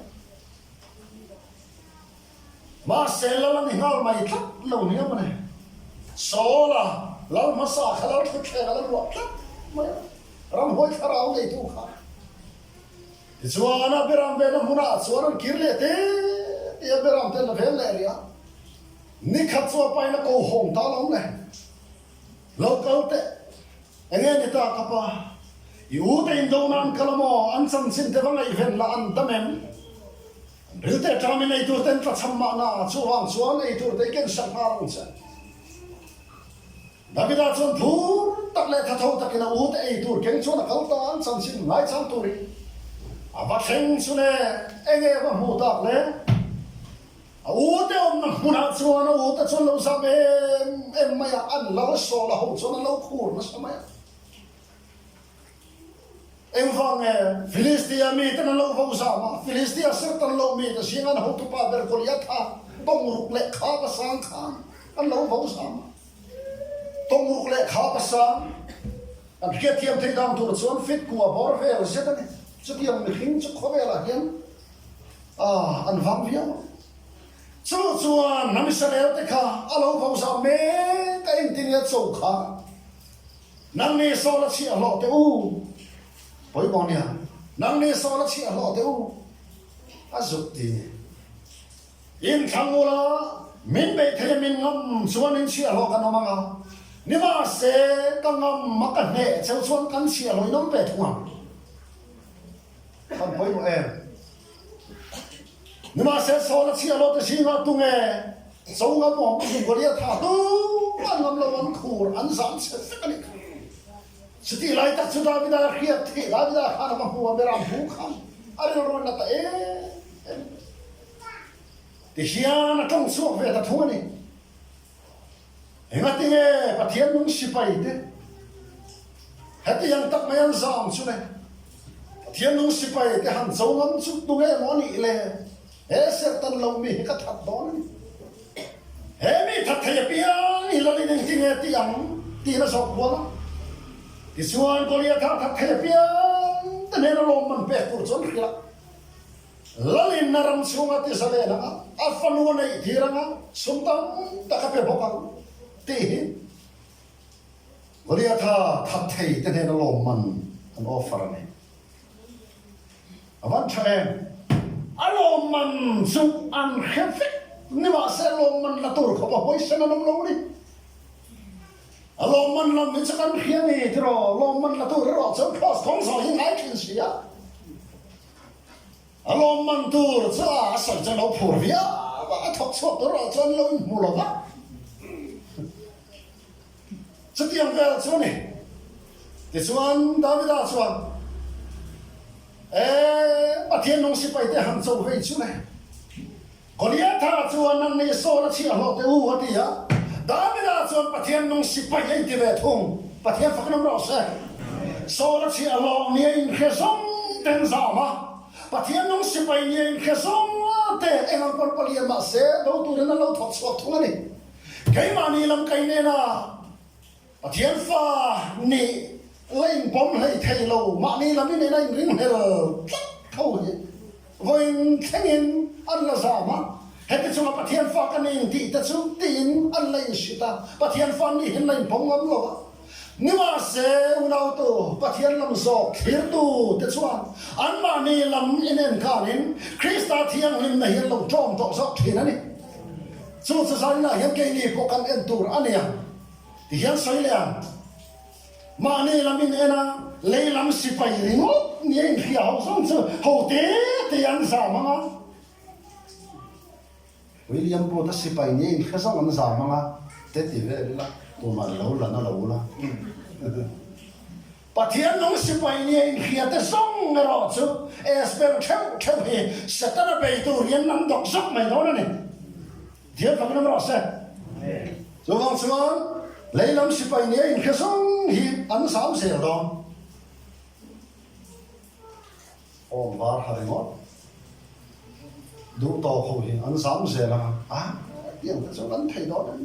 mà xe lâu ni ngal mày thắt lâu ni mà này số là lâu mà sa khá lâu thắt khe lâu luộc thắt mày ram hoi khá rau này tu khá đi chuan na beram về nó muốn à chuan kia lệ thế đi beram thế là về lệ đi à ni khát chua pai na câu hồng ta lắm này lâu câu thế anh em người ta capa yếu tên đâu nan kalamo anh san xin thế vang ai ven là anh tâm em rồi thế cho mình này tu tên phát chăm mà na chu hoàng chuan này tu thế kiến sang hà long sen David đã chuan thu tắc lệ thà thâu tắc cái nào yếu thế tu kiến chuan là câu ta anh san xin lại sang tu đi à bắt sinh chuan này anh em mà mua tắc lệ ute om na muna chuan ute chuan lo sam em maya an lo so la ho chuan lo khur na samaya em vang Philistia mi tan lo vo sama Philistia ser tan lo mi ta singan ho tu pa ber Goliath ha tong ruk le kha pa sang khan an lo vo sama tong ruk le kha pa sang an khiat thiam thei dang tur chuan fit ku bor vel se ta ni chu tiam mi hing chu khowela hian an vang viam chú chuan nam Israel te kha alo phau sa me ka in tin ya chou kha nang ni so la chi a lo te u poi bon ya nang ni so la chi a lo te u a zuk ti in thang ola min be the min ngam chuan in chi a lo ka no manga ni ma se ka ngam ma ka ne cheu chuan kan chi a lo nom pe thunga kan poi mo em nhưng mà sẽ so là chia lót cái gì mà tung nghe sống ngắm mỏng dùng cái gì thà tu ăn ngắm lâu ăn khổ ăn giảm sẽ cái này sự thì lại ta chúng ta bây giờ khiết thì lại bây giờ ăn mà mua bê làm phú khăm ăn rồi là tại thì hiền là trong suốt về ta thua này em nói tiếng nghe và thiên nung xí bay thế hết thì ăn tắc mấy ăn giảm chút này thiên nung xí bay thì hàng sống ngắm chút tung nghe món nị lệ ser tan lo mi ka that don he mi that the pia i lo ni ning tinge tiang ti na so ko ti suan ko lia that the pia ta ne lo man pe pur chon khila lalin naram sunga ti sale na a fanu nei thiranga sumtam ta ka pe boka ti ko lia that thei ta ne lo man an offer ne avan chae alo man zu an khefik ni ma se lo man la tur ko hoi se na nom lo ni alo man la min sa kan khian ni tro lo man la tur ro chon cross thong so hi ngai kin sia alo man tur cha sa cha lo phur via ba thok so to ro chon lo mu lo ba chu tiang ga chu ni ti chuan David a chuan bà thiên nông sĩ bay te hàng châu về chú này còn yết tha chuan năng này so là chia lọt te u hả đi á đã bây giờ chuan bà thiên nông sĩ bay ấy thì về thùng bà thiên phật nông rõ sẽ so là chia lọt này khi sống tên giả mà bà thiên nông sĩ bay này khi sống te em ăn con bali mà sẽ đâu tu đến lâu thoát thoát thùng này cái mà ni làm cái này là bà thiên pha ni lên bom hay thay lầu mà đi làm cái này này riêng hay là thâu gì với thanh niên ăn là giả mà hết cái chúng là bắt thiên pha cái này thì ta chúng tin ăn lên sự ta bắt thiên pha đi hiện lên bom ngắm rồi nhưng mà sẽ unau tu bắt thiên làm gió thiên tu thế chúng ăn mà đi làm cái này cả nên Christa thiên lên này hiện lâu tròn tọt gió thiên này chúng ta sai là hiện cái này có căn en tu anh em thì hiện sai là mà này làm in ena lấy làm sĩ bay đi ngó nhìn khi học xong chưa hậu tế thì ăn giả mà William Botha sĩ bay nhìn khi xong ăn giả mà tết thì về là tụi mà lâu là nó lâu là bà thiên nông sĩ bay này khi ta sống người đó chứ esper theo he sẽ ta là bay tụi riêng nắm đọc sốc mày đó này thiên phật nó rõ sẽ rồi vâng xuống lấy nông sĩ bay này khi sống thì ăn sáng sẽ đó ôm vào hai ngón đủ to không thì ăn sáng sẽ là tiếng cái số ăn thấy đó đấy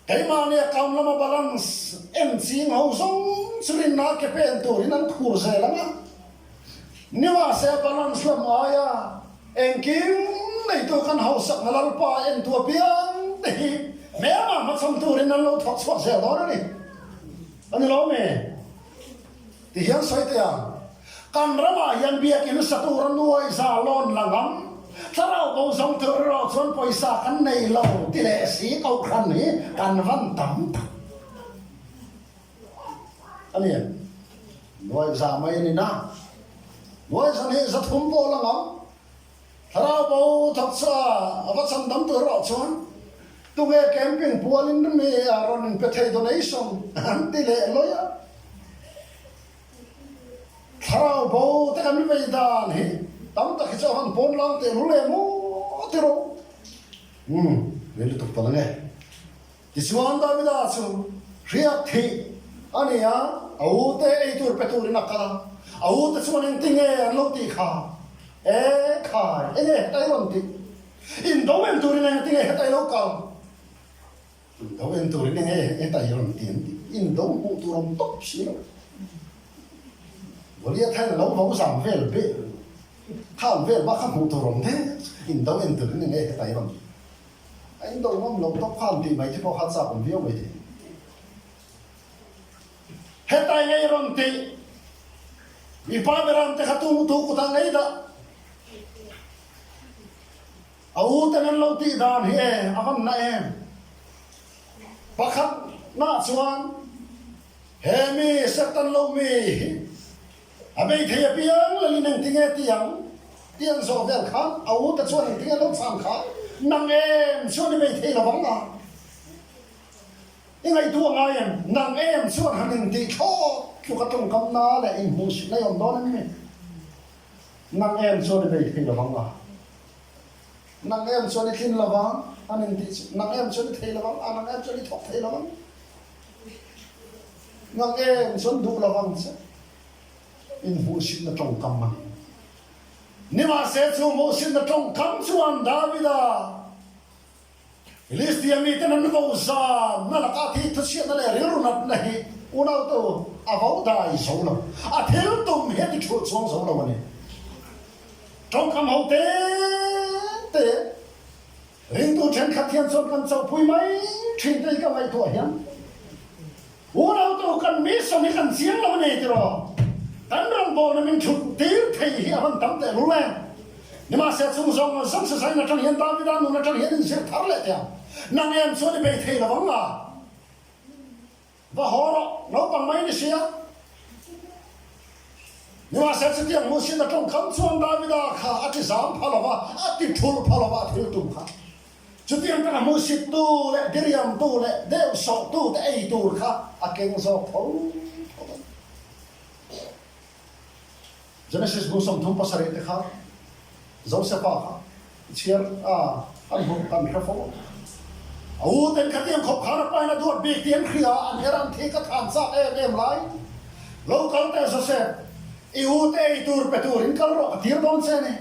cái mà này cầm làm balance em chỉ ngầu sống cho nên nó cái bên tuổi nó khổ sẽ lắm á nếu mà sẽ balance làm ai em kiếm này tôi cần hậu sắc nó làm pa em tua biếng thì mẹ mà xong tuổi nó lâu thoát thoát sẽ đó đấy anh nói mẹ thì hiện sai tiền cần ra mà hiện biết cái sát tuổi nó nuôi già lon là ngắmถ้าเราเอาสองเธอเราชวนไปสักกันในเราที่แหละสีเขาคันนี้กันวันต่ำอันนี้น้อยสามัยนี่นะน้อยสันเหตุทุ่มโบละงั้งถ้าเราเอาทักษะวัดสันดำตัวเราชวนตัวแกมปิ้งปัวลินนี่อารมณ์เป็นเทโดเนชั่นอันที่แหละลอยถ้าเราเอาแต่กันไม่ไปด้านเหตั้งแต่ขี้เจ้าหันปนลังเตลุเลยมูเตโรเวลิตุกตะลังเงที่สวนดาวิดาสุเรียกที่อันนี้เอาแต่ไอตัวเป็ดตัวนักการเอาแต่สวนเองติงโลติขาขาเนี่ยไต้หวันติอินโดเวนตัวนี้ติงไต้โลกาอินโดเวนตัวนี้ไต้หวันติอินโดมุตุรมตบสิโรวันนี้ท่านเราเขาสั่งเวลเบข้าวเวลว่าข้าวหมูตัวรมเท่อินโดเอนตัวนี้ไงไต้หวันอินโดมันลงต้องข้ามตีไหมที่พอฮัตซาผมเบี้ยวไปทีเฮตไต้ไงรมตีมีป้าเวลาแต่ขัดตู้ตู้กุตังไงด่ะเอาแต่นั้นเราตีดานเฮอาวันไหนปักขัดหน้าสวนเฮมีเสตันเรามีอาเบยเทียบยังเลยนึงที่เงี้ยที่ยังโซเวียนขันเอาแต่ส่วนหนึ่งที่เงี้ยลบสามขันนั่งส่วนที่เบยเทียระวังนะยังไงตัวไงนั่งส่วนหนึ่งที่ชอบอยู่กับตรงกำนาและอินหูสิในอมดอนนั่นเองนั่งส่วนที่เบยเทียระวังนะนั่งส่วนที่ทิ้งระวังอันนี้นั่งส่วนที่เทียระวังอันนั่งส่วนที่ถกเทียระวังนั่งส่วนดูระวังซะอินหูสินตรงกำมันนี่มาเสียชูโมสินตรงกำชวนดาวิดาลิสติอามีแต่นั้นก็อุตส่าห์นั่นละก็ที่ทุกสิ่งนั่นแหละเรื่องนั้นเลยอุณาตัวอาวุธได้สองแล้วอาเทลตุ่มเห็นที่ชุดสองแล้ววันนี้ตรงกำเขาเตะริงตัวฉันขัดเทียนส่วนกันเจ้าพุยไหมทิ้งได้ก็ไม่ตัวเห็นอุณาตัวกันมีสมิกันเสียงแล้ววันนี้ที่รอตั้งรองบอลมันชุดตีเทียมันตั้งแต่รู้แล้วนี่มาเสียสุ่มส่งสังเสริญนักเรียนดาวิดานุนักเรียนเสียทาร์เลตยังนั่งส่วนที่เบยเทียระวังล่ะว่าหัวเราปังไม่ได้เสียนี่มาเสียสิ่งมุสินตรงคำส่วนดาวิดาข้าอธิษฐานพลวะอธิทุลพลวะที่ตุ้มข้าจุดที่ยังเป็นมุสิตูเล่เดียมตูเล่เดวสอตูเดไอตูข้าอาเก่งสอบเขาGenesis busam thum pasare te kha Joseph kha chiar an hum kan khafo au ten khatiam khop khana pa na dot big tiam khria an heran the ka than sa em lai lo kal te Joseph iu te tur petur in kal ro tir don se ne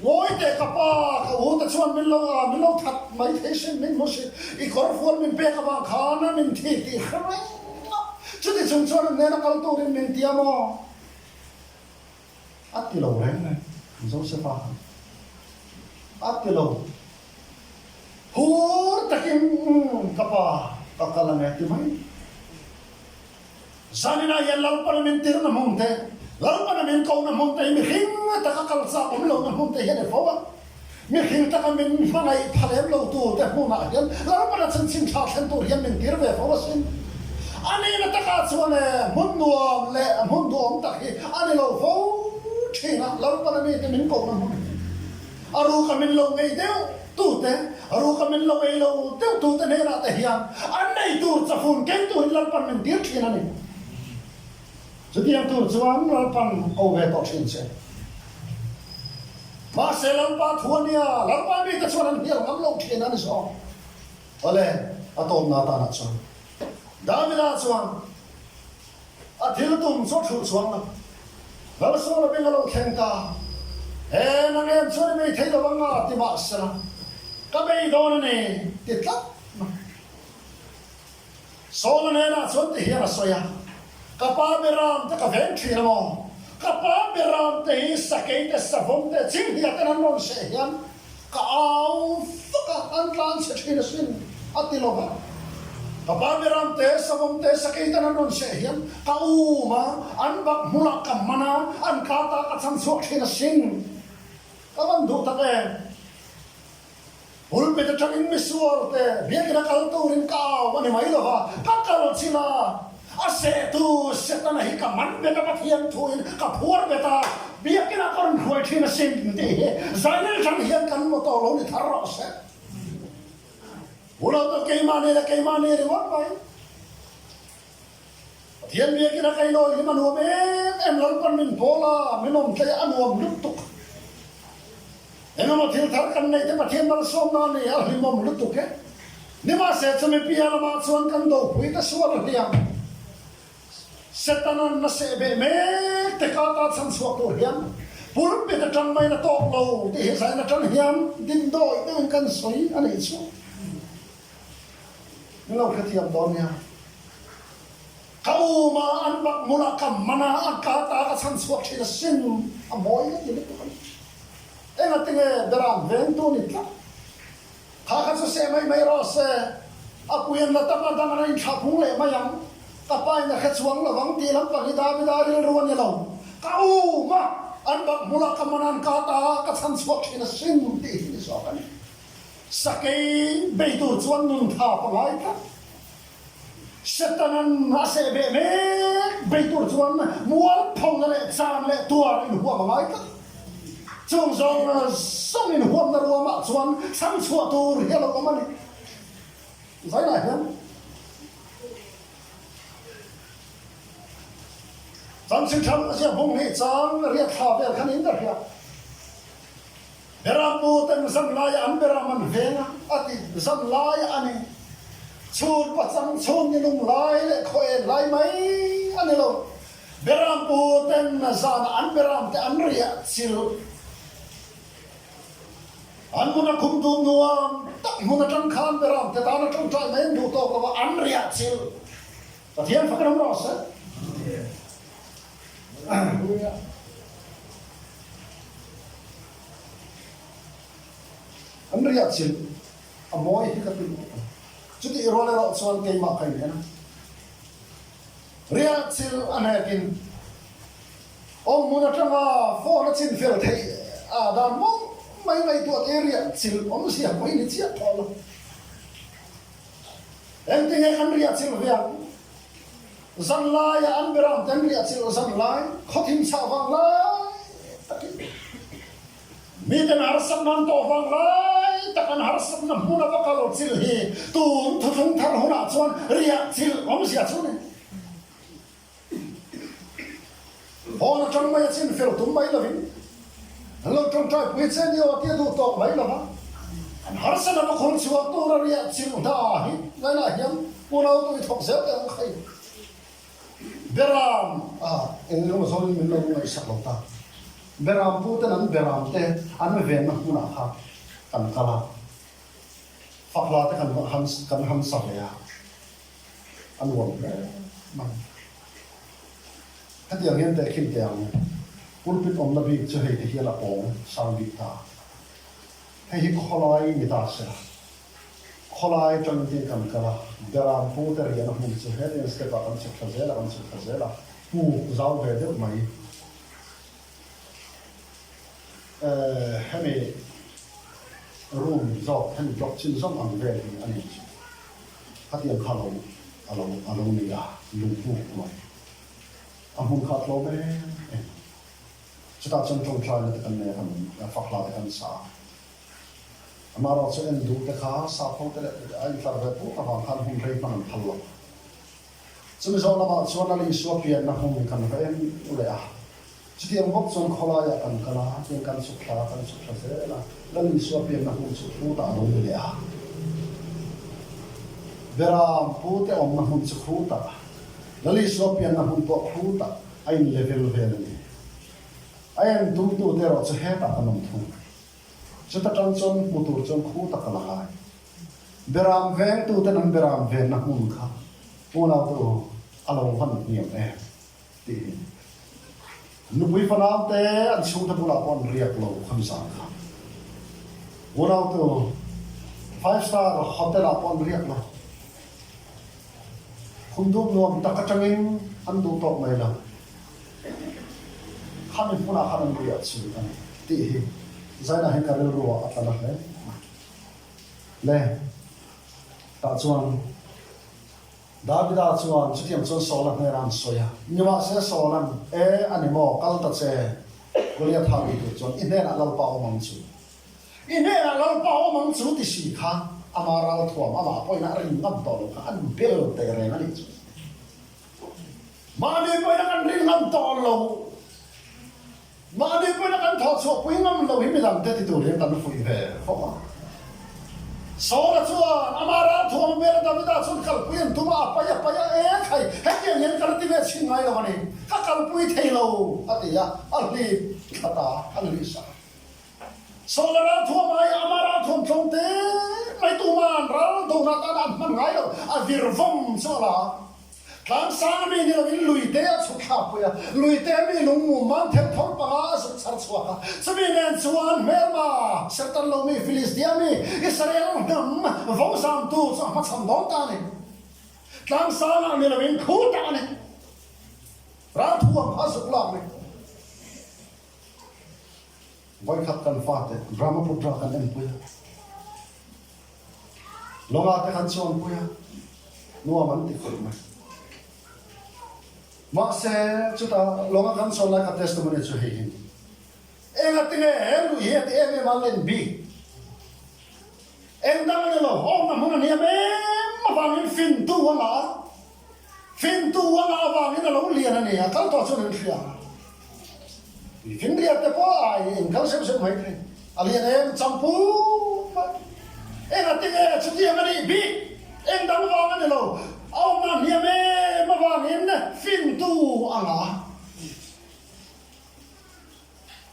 ngoi te ka pa ka u ta chuan min lo that mai the sin min mo se I kor fuan min pe ka ba khana min thi khra chu ti chung chuan ne na kal tu rin min tiamo ắt cái lầu đấy này Joseph ắt cái lầu hú ta kim capa là mẹ tìm mấy Sanina yan lau pa namin tir na monte lau pa namin kau na monte mi khing ta kakalsa om lau na monte yan e fawa mi khing ta kamin mangai phalem lau tu te mu na yan lau pa na chan chin tha thlen tu yan min tir ve fawa sin ani na ta ka chuan mun nuam ta hi ani lau fo China lau pa na mi te min kau na monte aru ka min lau ngei deu tu te aru ka min lo ei lo te tu te ne na te hiam an nei tu cha phun ken tu lar pan min dir thina ni chu tiang tu chuan lar pan o ve to thin che ma se lam pa thuania lar pa mi ka chuan an hial ngam lo thina ni so ole atom na ta na chuan da mi na chuan a thil tum so thu chuan na gal so la beng lo khen ka e na ngem chuan mi thei lo nga ti ma sala ka bei do na ne ti tlat so na ne na chuan ti hian a soya ka pa be ram ta ka ven thina mo ka pa be ram te hi sakei te savon te chim hi ta nan non se hian ka au fuka an tlan se thina sin atilo ba ka pa be ram te savon te sakei ta nan non se hian ka u ma an bak mula ka mana an ka ta ka cham suak thina sin ka ban du ta ke ul be ta tangin misuar te biakina kal tu rin ka wani mai lo ha ka kal chila ase tu setana hi ka man be ka pathian thuin ka phur be ta biakina kon khoi thina sin te zainel jang hian kan mo to lo ni thar ro se ulo to ke mane ri wan bai pathian biakina kai lo hi manu be em lal pan min bola minom te anuam lutuk eno thil thar kan nei te pathian mal som na ni al hi mom lutuk ke ni ma se chumi piala ma chuan kan do pui ta sual hiam setanan na se be me te ka ta cham suak to hiam pul be ta tang mai na tok lo te he sai na tang hiam din do te kan soi ani chu ni lo ka tiam don ya kau ma an bak mula kam mana an ka ta ka cham suak thina sin a moi ni le to enga tinge daram ven tu ni tla kha kha se mai ro se a kuyen na ta ma dang na in tha phung le ma yang ka pai na kha chuang la wang ti lam pa hi da bi da ri ruan ni lo ka u ma an bak mula ka manan ka ta ka chan suak thina sin ti ni so kan sakei be tu chuan nun tha pa lai ka setanan na se be me be tu chuan mual thong le chan le tuar in huwa ma lai ka chung zong song in huam na ruwa ma chuan sam chua tur hialo ko mani zai na hiam zam sin tham sia bung hi chang ria tha vel khan in da hia beram pu ten zam lai an beram an venga ati zam lai ani chur pa chang chon ni lung lai le khoe lai mai ani lo beram pu ten zan an beram te an ria sil an muna kum tu nuam tak muna tang khan beram te ta na tang trai mai du to ko an ria sil pathian fakram ro sa an ria sil a moi hi ka tu chu ti ro le ro chuan ke ma kai na ria sil an hakin om muna tanga fo na chin fel thei a da mong mai tu area sil om sia mai ni chia tholo em te an ria sil via zan lai an beram ten ria sil zan lai khothim sa wang lai mi ten har sam nan to wang lai takan har sam na muna ba ka lo sil hi tu thu thung thar hona chuan ria sil om sia chu ne hona chang mai chin fel tum mai lovin hello trong trai pui chen yo tia du tok mai la ba an har sa na khon chuwa tu ra ria sil da hi lai na hiam pu lo tu thok se te khai beram en lo so min lo ngai sak lo ta beram pu te nan beram te an ve na pu na kha kan kala fakla te kan ham sa ya an won man ka dia hian te khim te ang pulpit om na bi chu hei te hian a ong sang bi ta hei hi kholai mi ta se kholai chang tin kan kala daram pu ter hian a hum chu he ne ste pa kan chek khazela pu zau ve de mai hemi room zo hemi block chin zom ang ve ni ani hatian khalo alo ni ya lu pu mai amun khat lo be chúng ta chân trong trai là cái này làm phật là cái sa amaro chu en du te kha sa pho te ai tar ve pu ka khan hum rei man phal lo chumi zo lama chuan ali suwa pian na hum kan ve en ule a chutiam gop chon khola ya kan kala ten kan su kha se la lali suwa pian na hum chu pu ta lo le a vera pu te om na hum chu khu ta lali suwa pian na hum po khu ta ai level ve ni ai en du te ro chu he ta kanom thu chuta tan chon mutur chon khu ta kala hai beram veng tu te nan beram ve na hum kha puna tu alo han niam e ti nu bui fanam te an chu ta pula pon riak lo kham sa kha puna tu 5-star hotel pon riak lo khum du nom ta ka changin an du tok mai la khan puna khan riak chu ti zaina hen ka ro atana le ta chuan Davida chuan chutiam chuan solan heran soya niwa se solan e animo kal ta che golia thami tu chuan inen alal pa omang chu inen alal pa omang chu ti si kha amaral thuam ama poina ring ngam to lo an bel te re na ni chu mani poina kan ring ngam to lo mani poina kan tho chu pui ngam lo hi mi dam te ti tu le kan fui ve ho Sola chuan amara thuam bel Davida chuan kal puin tuma paya e khai hekeng yen kal ti ve chingai lo ni ka kal pui theilo atia alhi khata alhi sa sola ra thuam ai amara thuam thong te mai tu man ral do na ta dan man ngai lo a vir vom sola kan sang mi ni lo in lui te a chu kha puya lui te mi lung mu man them thor pa su char chua chumi nen chuan melma sertan lo mi Philistia mi Israel nam vong sam tu so ma cham don ta ni kan sang mi lo in khu ta ni ra thuam ha su la mi voi khat kan fa te Brahmaputra kan en puya longa te kan chuan puya nuwa man ti khul mai ma se chuta longa kan son like a testimony chu hin enga tinge elu ye te eme malen bi endang ne lo ho na mun ne me ma bangin fin tu wala bangin lo lian ne ya kal to chu ne thia fin ria te po ai en kal se mai ne alien em champu enga tinge chu ti ngani bi endang wang ne lo ông nam hiệp mê mà vàng hiến phim tu anga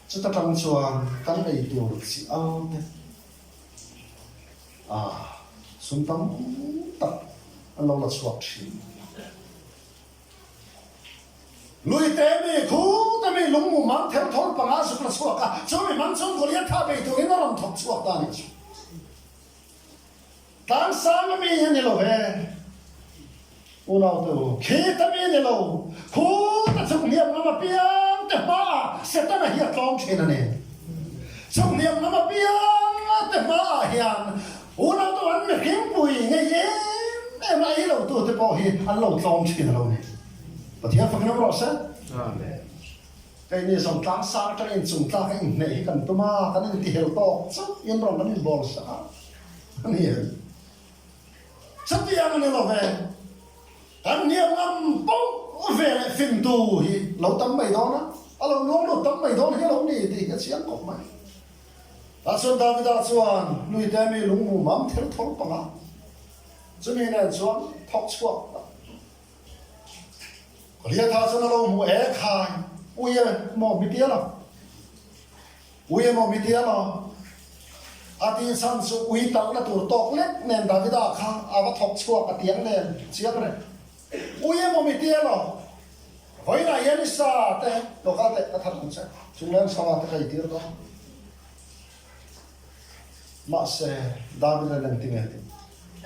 chúng ta trong chuan căn này điều chỉ ao thế xuân tâm tập anh lâu là suốt chi lui tế mi khu tế mi lúng mù mang theo thôn bằng á sụp là suốt cả cho mi mang chung của liên tháp bề tụi nó làm thọc suốt ta này tan sáng mi hiện như về Unau tu, kita ni lo, ku ta chung liam nama piang te ma, setan hiat long chena ne. Chung liam nama piang te ma hian, unau tu an me kim pui nge ye, em ai lo tu te po hi an lo long chena lo ne. Patia phang nam ro sa? Amen. Cái này som tang sa ta in chung ta cái này kan tu ma kan in ti hel to, chu in ro man in bol sa. Ani. Sati an ne lo ve. Anh niệm ngâm bông về lại phim tù thì lâu tấm mày đó nó lâu nuông lâu tấm mày đó nó lâu đi thì cái chuyện của mày ta xuân ta với ta xuân nuôi tay mi lúng mù mắm theo thấu bằng á cho nên là xuân thóc chuột còn hiện ta xuân lâu mù é khai ui mò mi tía nào ui mò mi tía nào ti san su ui tao là tụt tóc lết nên ta với ta khai bắt thóc chuột tiếng nên chiếc này ui mo mi tia lo voi na yen sa te lo ka te ta thang cha chung len sa ta kai tir do ma se David len tinge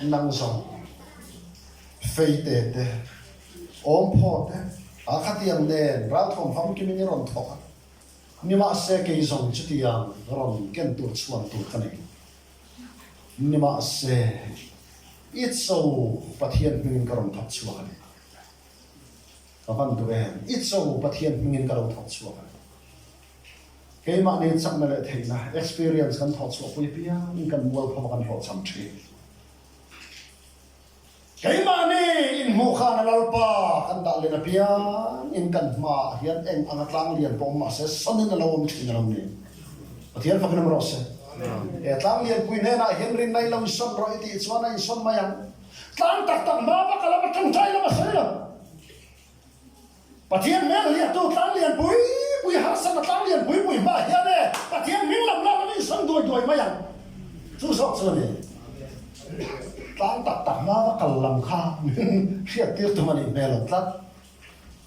nang song fei te om pho te a khatiam den ra thom pham ki min ron thok ni ma se ke zong chutiam ron ken tu chuan tu khane ni ma se it's so pathian min karon thak chuan kapan tu em it's so pathian min karon thak chuan cái mà nên chắc là thế na experience kan thọ số quý bia in kan mua phong kan thọ chăm chỉ cái mà này in mu khan alalpa kan đã lên bia in kan ma hian en angat lang lian pom ma se sonin na lawom chin na lawni pathian fa kan ro se e tlang lian pui ne na henry nai lam son ro iti chwana in son mayang tlang tak tak ma ba kala ba thang chai la ma se la pathian me lian tu tlang lian pui har san tlang lian pui ma hian ne pathian ming lam la ni son doi mayang chu sok chu ni tlang tak tak ma ba kal lam kha hiat tir tu mani me lo tlat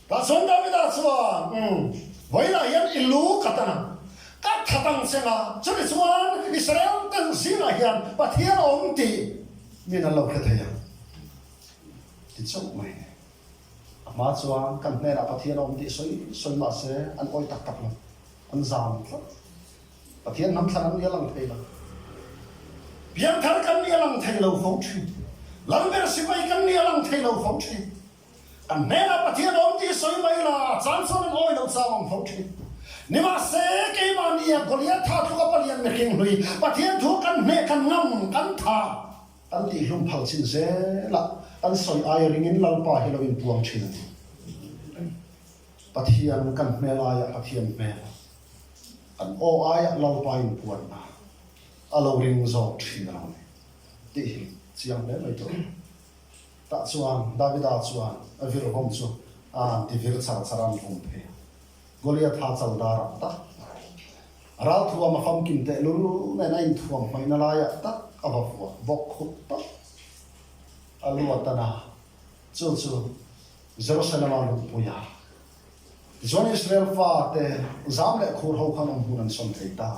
ta son da mi da chuan voi la hian ilu katana các thằng tăng xem là cho nên chúng Israel từng xin là hiền và thiên ông thì mình là lâu cái thầy thì chúc mày mà chúng cần này là và thiên ông thì soi mà sẽ ăn oi tắc tắc lắm ăn giảm và thiên nắm thằng ăn lăng thầy là biến thằng ăn lăng thầy lâu phóng truy lăng bên sĩ mày ăn lăng thầy lâu phóng truy cần này là và thiên ông thì soi mày là chán số ăn oi lâu sao phóng truy nima se ke mania golia tha thu ka palian me king hui pathian thu kan me kan ngam kan tha kan ti hlum phal chin se la kan soi ai ringin lalpa helowin puang thin pathian kan me la ya pathian me kan o ai lalpa in puan na alo ring zo thin na ti chiang le mai to ta chuan davida chuan avir hom chu ti vir char charam hom phe Goliath tha chal dar ta ral thuam ma kham kim te lu na na in thuam mai na la ya ta ava fu bok khut ta alu atana chu Jerusalem lu puya John Israel fa te zam le khur ho khan hunan som thei ta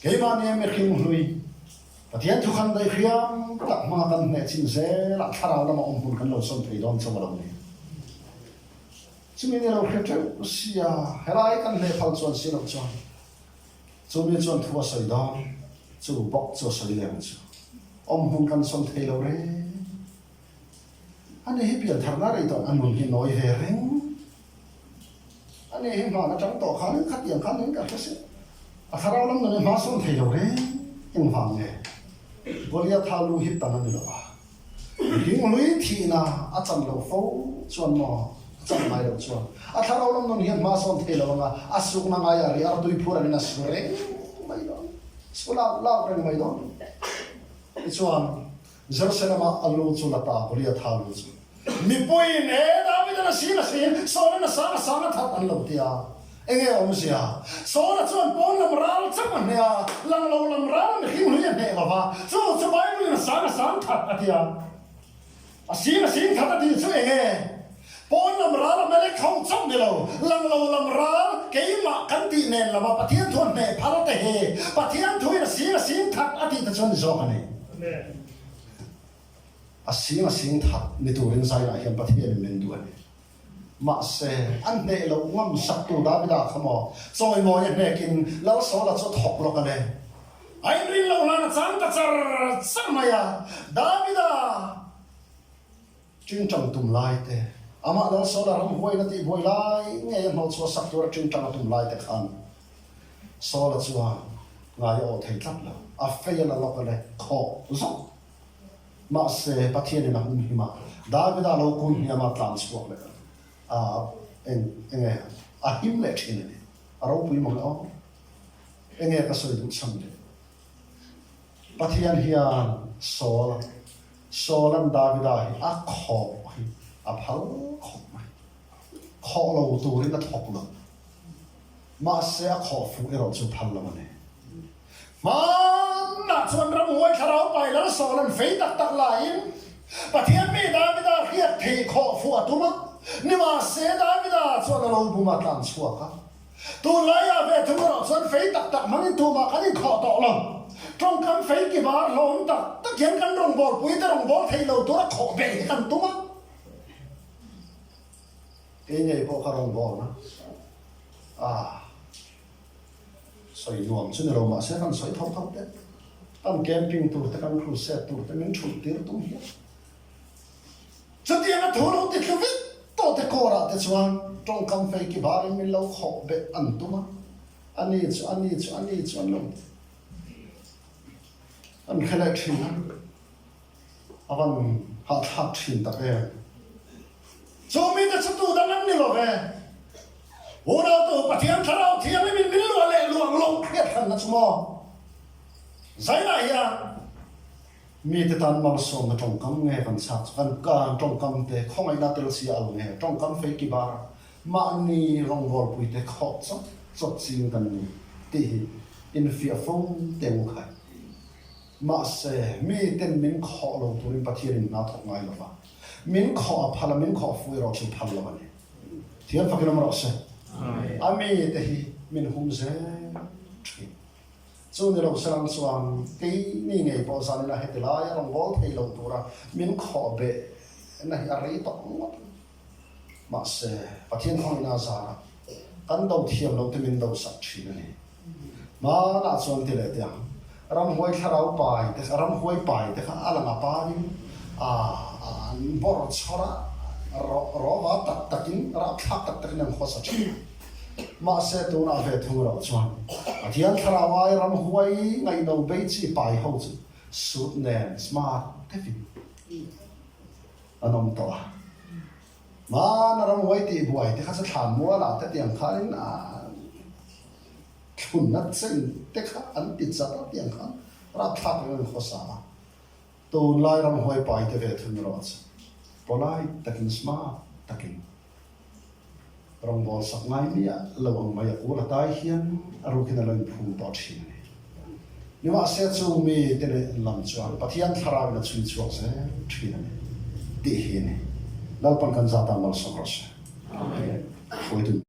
ke ma ne me khim hlui pathian thu khan dai khiam tak ma kan ne chin se la thara na ma hun kan lo som thei don chawala ni chúng mình là một cái xia hay là cái này phao chuan xia lộc chuan chúng mình chuan thua sợi đó chú bóc cho sợi liền chú ông hùng căn xuân thấy đâu đấy anh ấy hiệp biển thằng nào đấy toàn anh muốn nói về reng anh ấy hiệp mà nó chẳng tỏ khá đến khát điểm khá đến cả cái gì thằng nào lắm rồi mà xuân thấy đâu đấy nhưng vàng này Goliath thao lu hiệp tận nữa những lối thì na chân lâu phố chuan mò chẳng mai đâu chuan thằng nào lắm rồi mà xuân thấy đâu mà asuk na ngay ari ar tui phura ni na sure mai đó sula lao reng mai đó chuan Jerusalem alu chulata Goliath thao lu chu mi poi ne David na sin so na sa that an lo tia enge om sia so na chuan pon lam ral cham ne a lang lo lam ral ne him hu ne ba so Bible na sa that atia sin that ati chu enge pon lam ral ma le khong cham de lo lang lo lam ral ke ma kan ti nen la ba pathian thon ne phal te he pathian thui na sin that ati ta chuan zo ka ne asing that ni tu rin sai la hiam pathian men du ne ma se an ne lo ngam sak tu da bi da khamo soi mo ye ne kin lo so la chu thok lo ka ne ai rin lo la na chang ta char samaya Davida ching chang tum lai te ama lo so la ram hoi na ti hoi lai nge no chu sak tu ching chang tum lai te khan so la chu nga yo thei tlat la a fe la lo ka le kho zo ma se pathian na hum hi ma Davida lo kun hi ma tlan chu le enge him le thine ne aro pui mo lo enge ka soi du cham le pathian hian solan Davida hi a kho hi a phal kho lo tu ri na thok lo ma se a kho fu ero chu phal lo ne ma na chuan ram huai tharau pai la solan fei tak tak lain pathian mi Davida hiat thei kho fu atuma ni ma se Davida chuan lo bu ma tlan chua ka tu lai a ve thu ro chuan fei tak tak mangin tu ma kan kho to lo trong kan fei ki bar lom tak ta kian kan rong bol pui ta rong bol thei lo tu ra kho be kan tu ma ke nei po ka rong bol na soi nuam chu lo ma se kan soi thau thau te tam camping tur te kan cruise set tur te min thu tir tum hi chati na thu lo ti khvi to te kora te chuan trong kam fei ki bar min lo kho be an tu ma ani chu an lo an khela thin avan ha thak thin tak e chu mi ta chu tu dan an ni lo ve ora to pathian tharau thiam min lu le luang long phet han na chumo zai na ya mi te tan mal som na tong kam nge kan sak kan ka tong kam te khong ai na tel si al nge tong kam fe ki bar ma ni rong bol pui te kho chot sing kan ni ti in fia phong te mu khai ma se mi ten min kho lo turin pathian na thok ngai lo wa min kho phala min kho fui ro chu phal lo ni thian fa kinam ro se ami te hi min hum se thi chu ni lo sang chuang ke ni ngei po san na he la ya rong bol thei lo tura min kho be na hi a rei to ma se pathian khong na sa kan do thiam lo te min do sak thi ni ma na chuan ti le tia ram hoi tharau pai te ram hoi pai te kha ala na pa ni bor chora ro wa tak takin ra thak tak tak nam kho sa chi ma se tu na ve thu ro chuan pathian tharawai ram hoi ngai no be chi pai ho chu suit nen smart te fi anom to ma na ram hoi ti buai te kha sa than mo la te tiang khain chun na chen te kha an ti cha ta tiang kha ra thak ren kho sa to lai ram hoi pai te ve thu ro chu polai takin smart takin rong bol sak ngai mia lawang maya ula tai hian aru kina lo phum to thin ni ma se chu mi te lam chuan pathian thara na chui chuak se thin ni ti hi ni lalpan kan za ta mal so ro se amen foi tu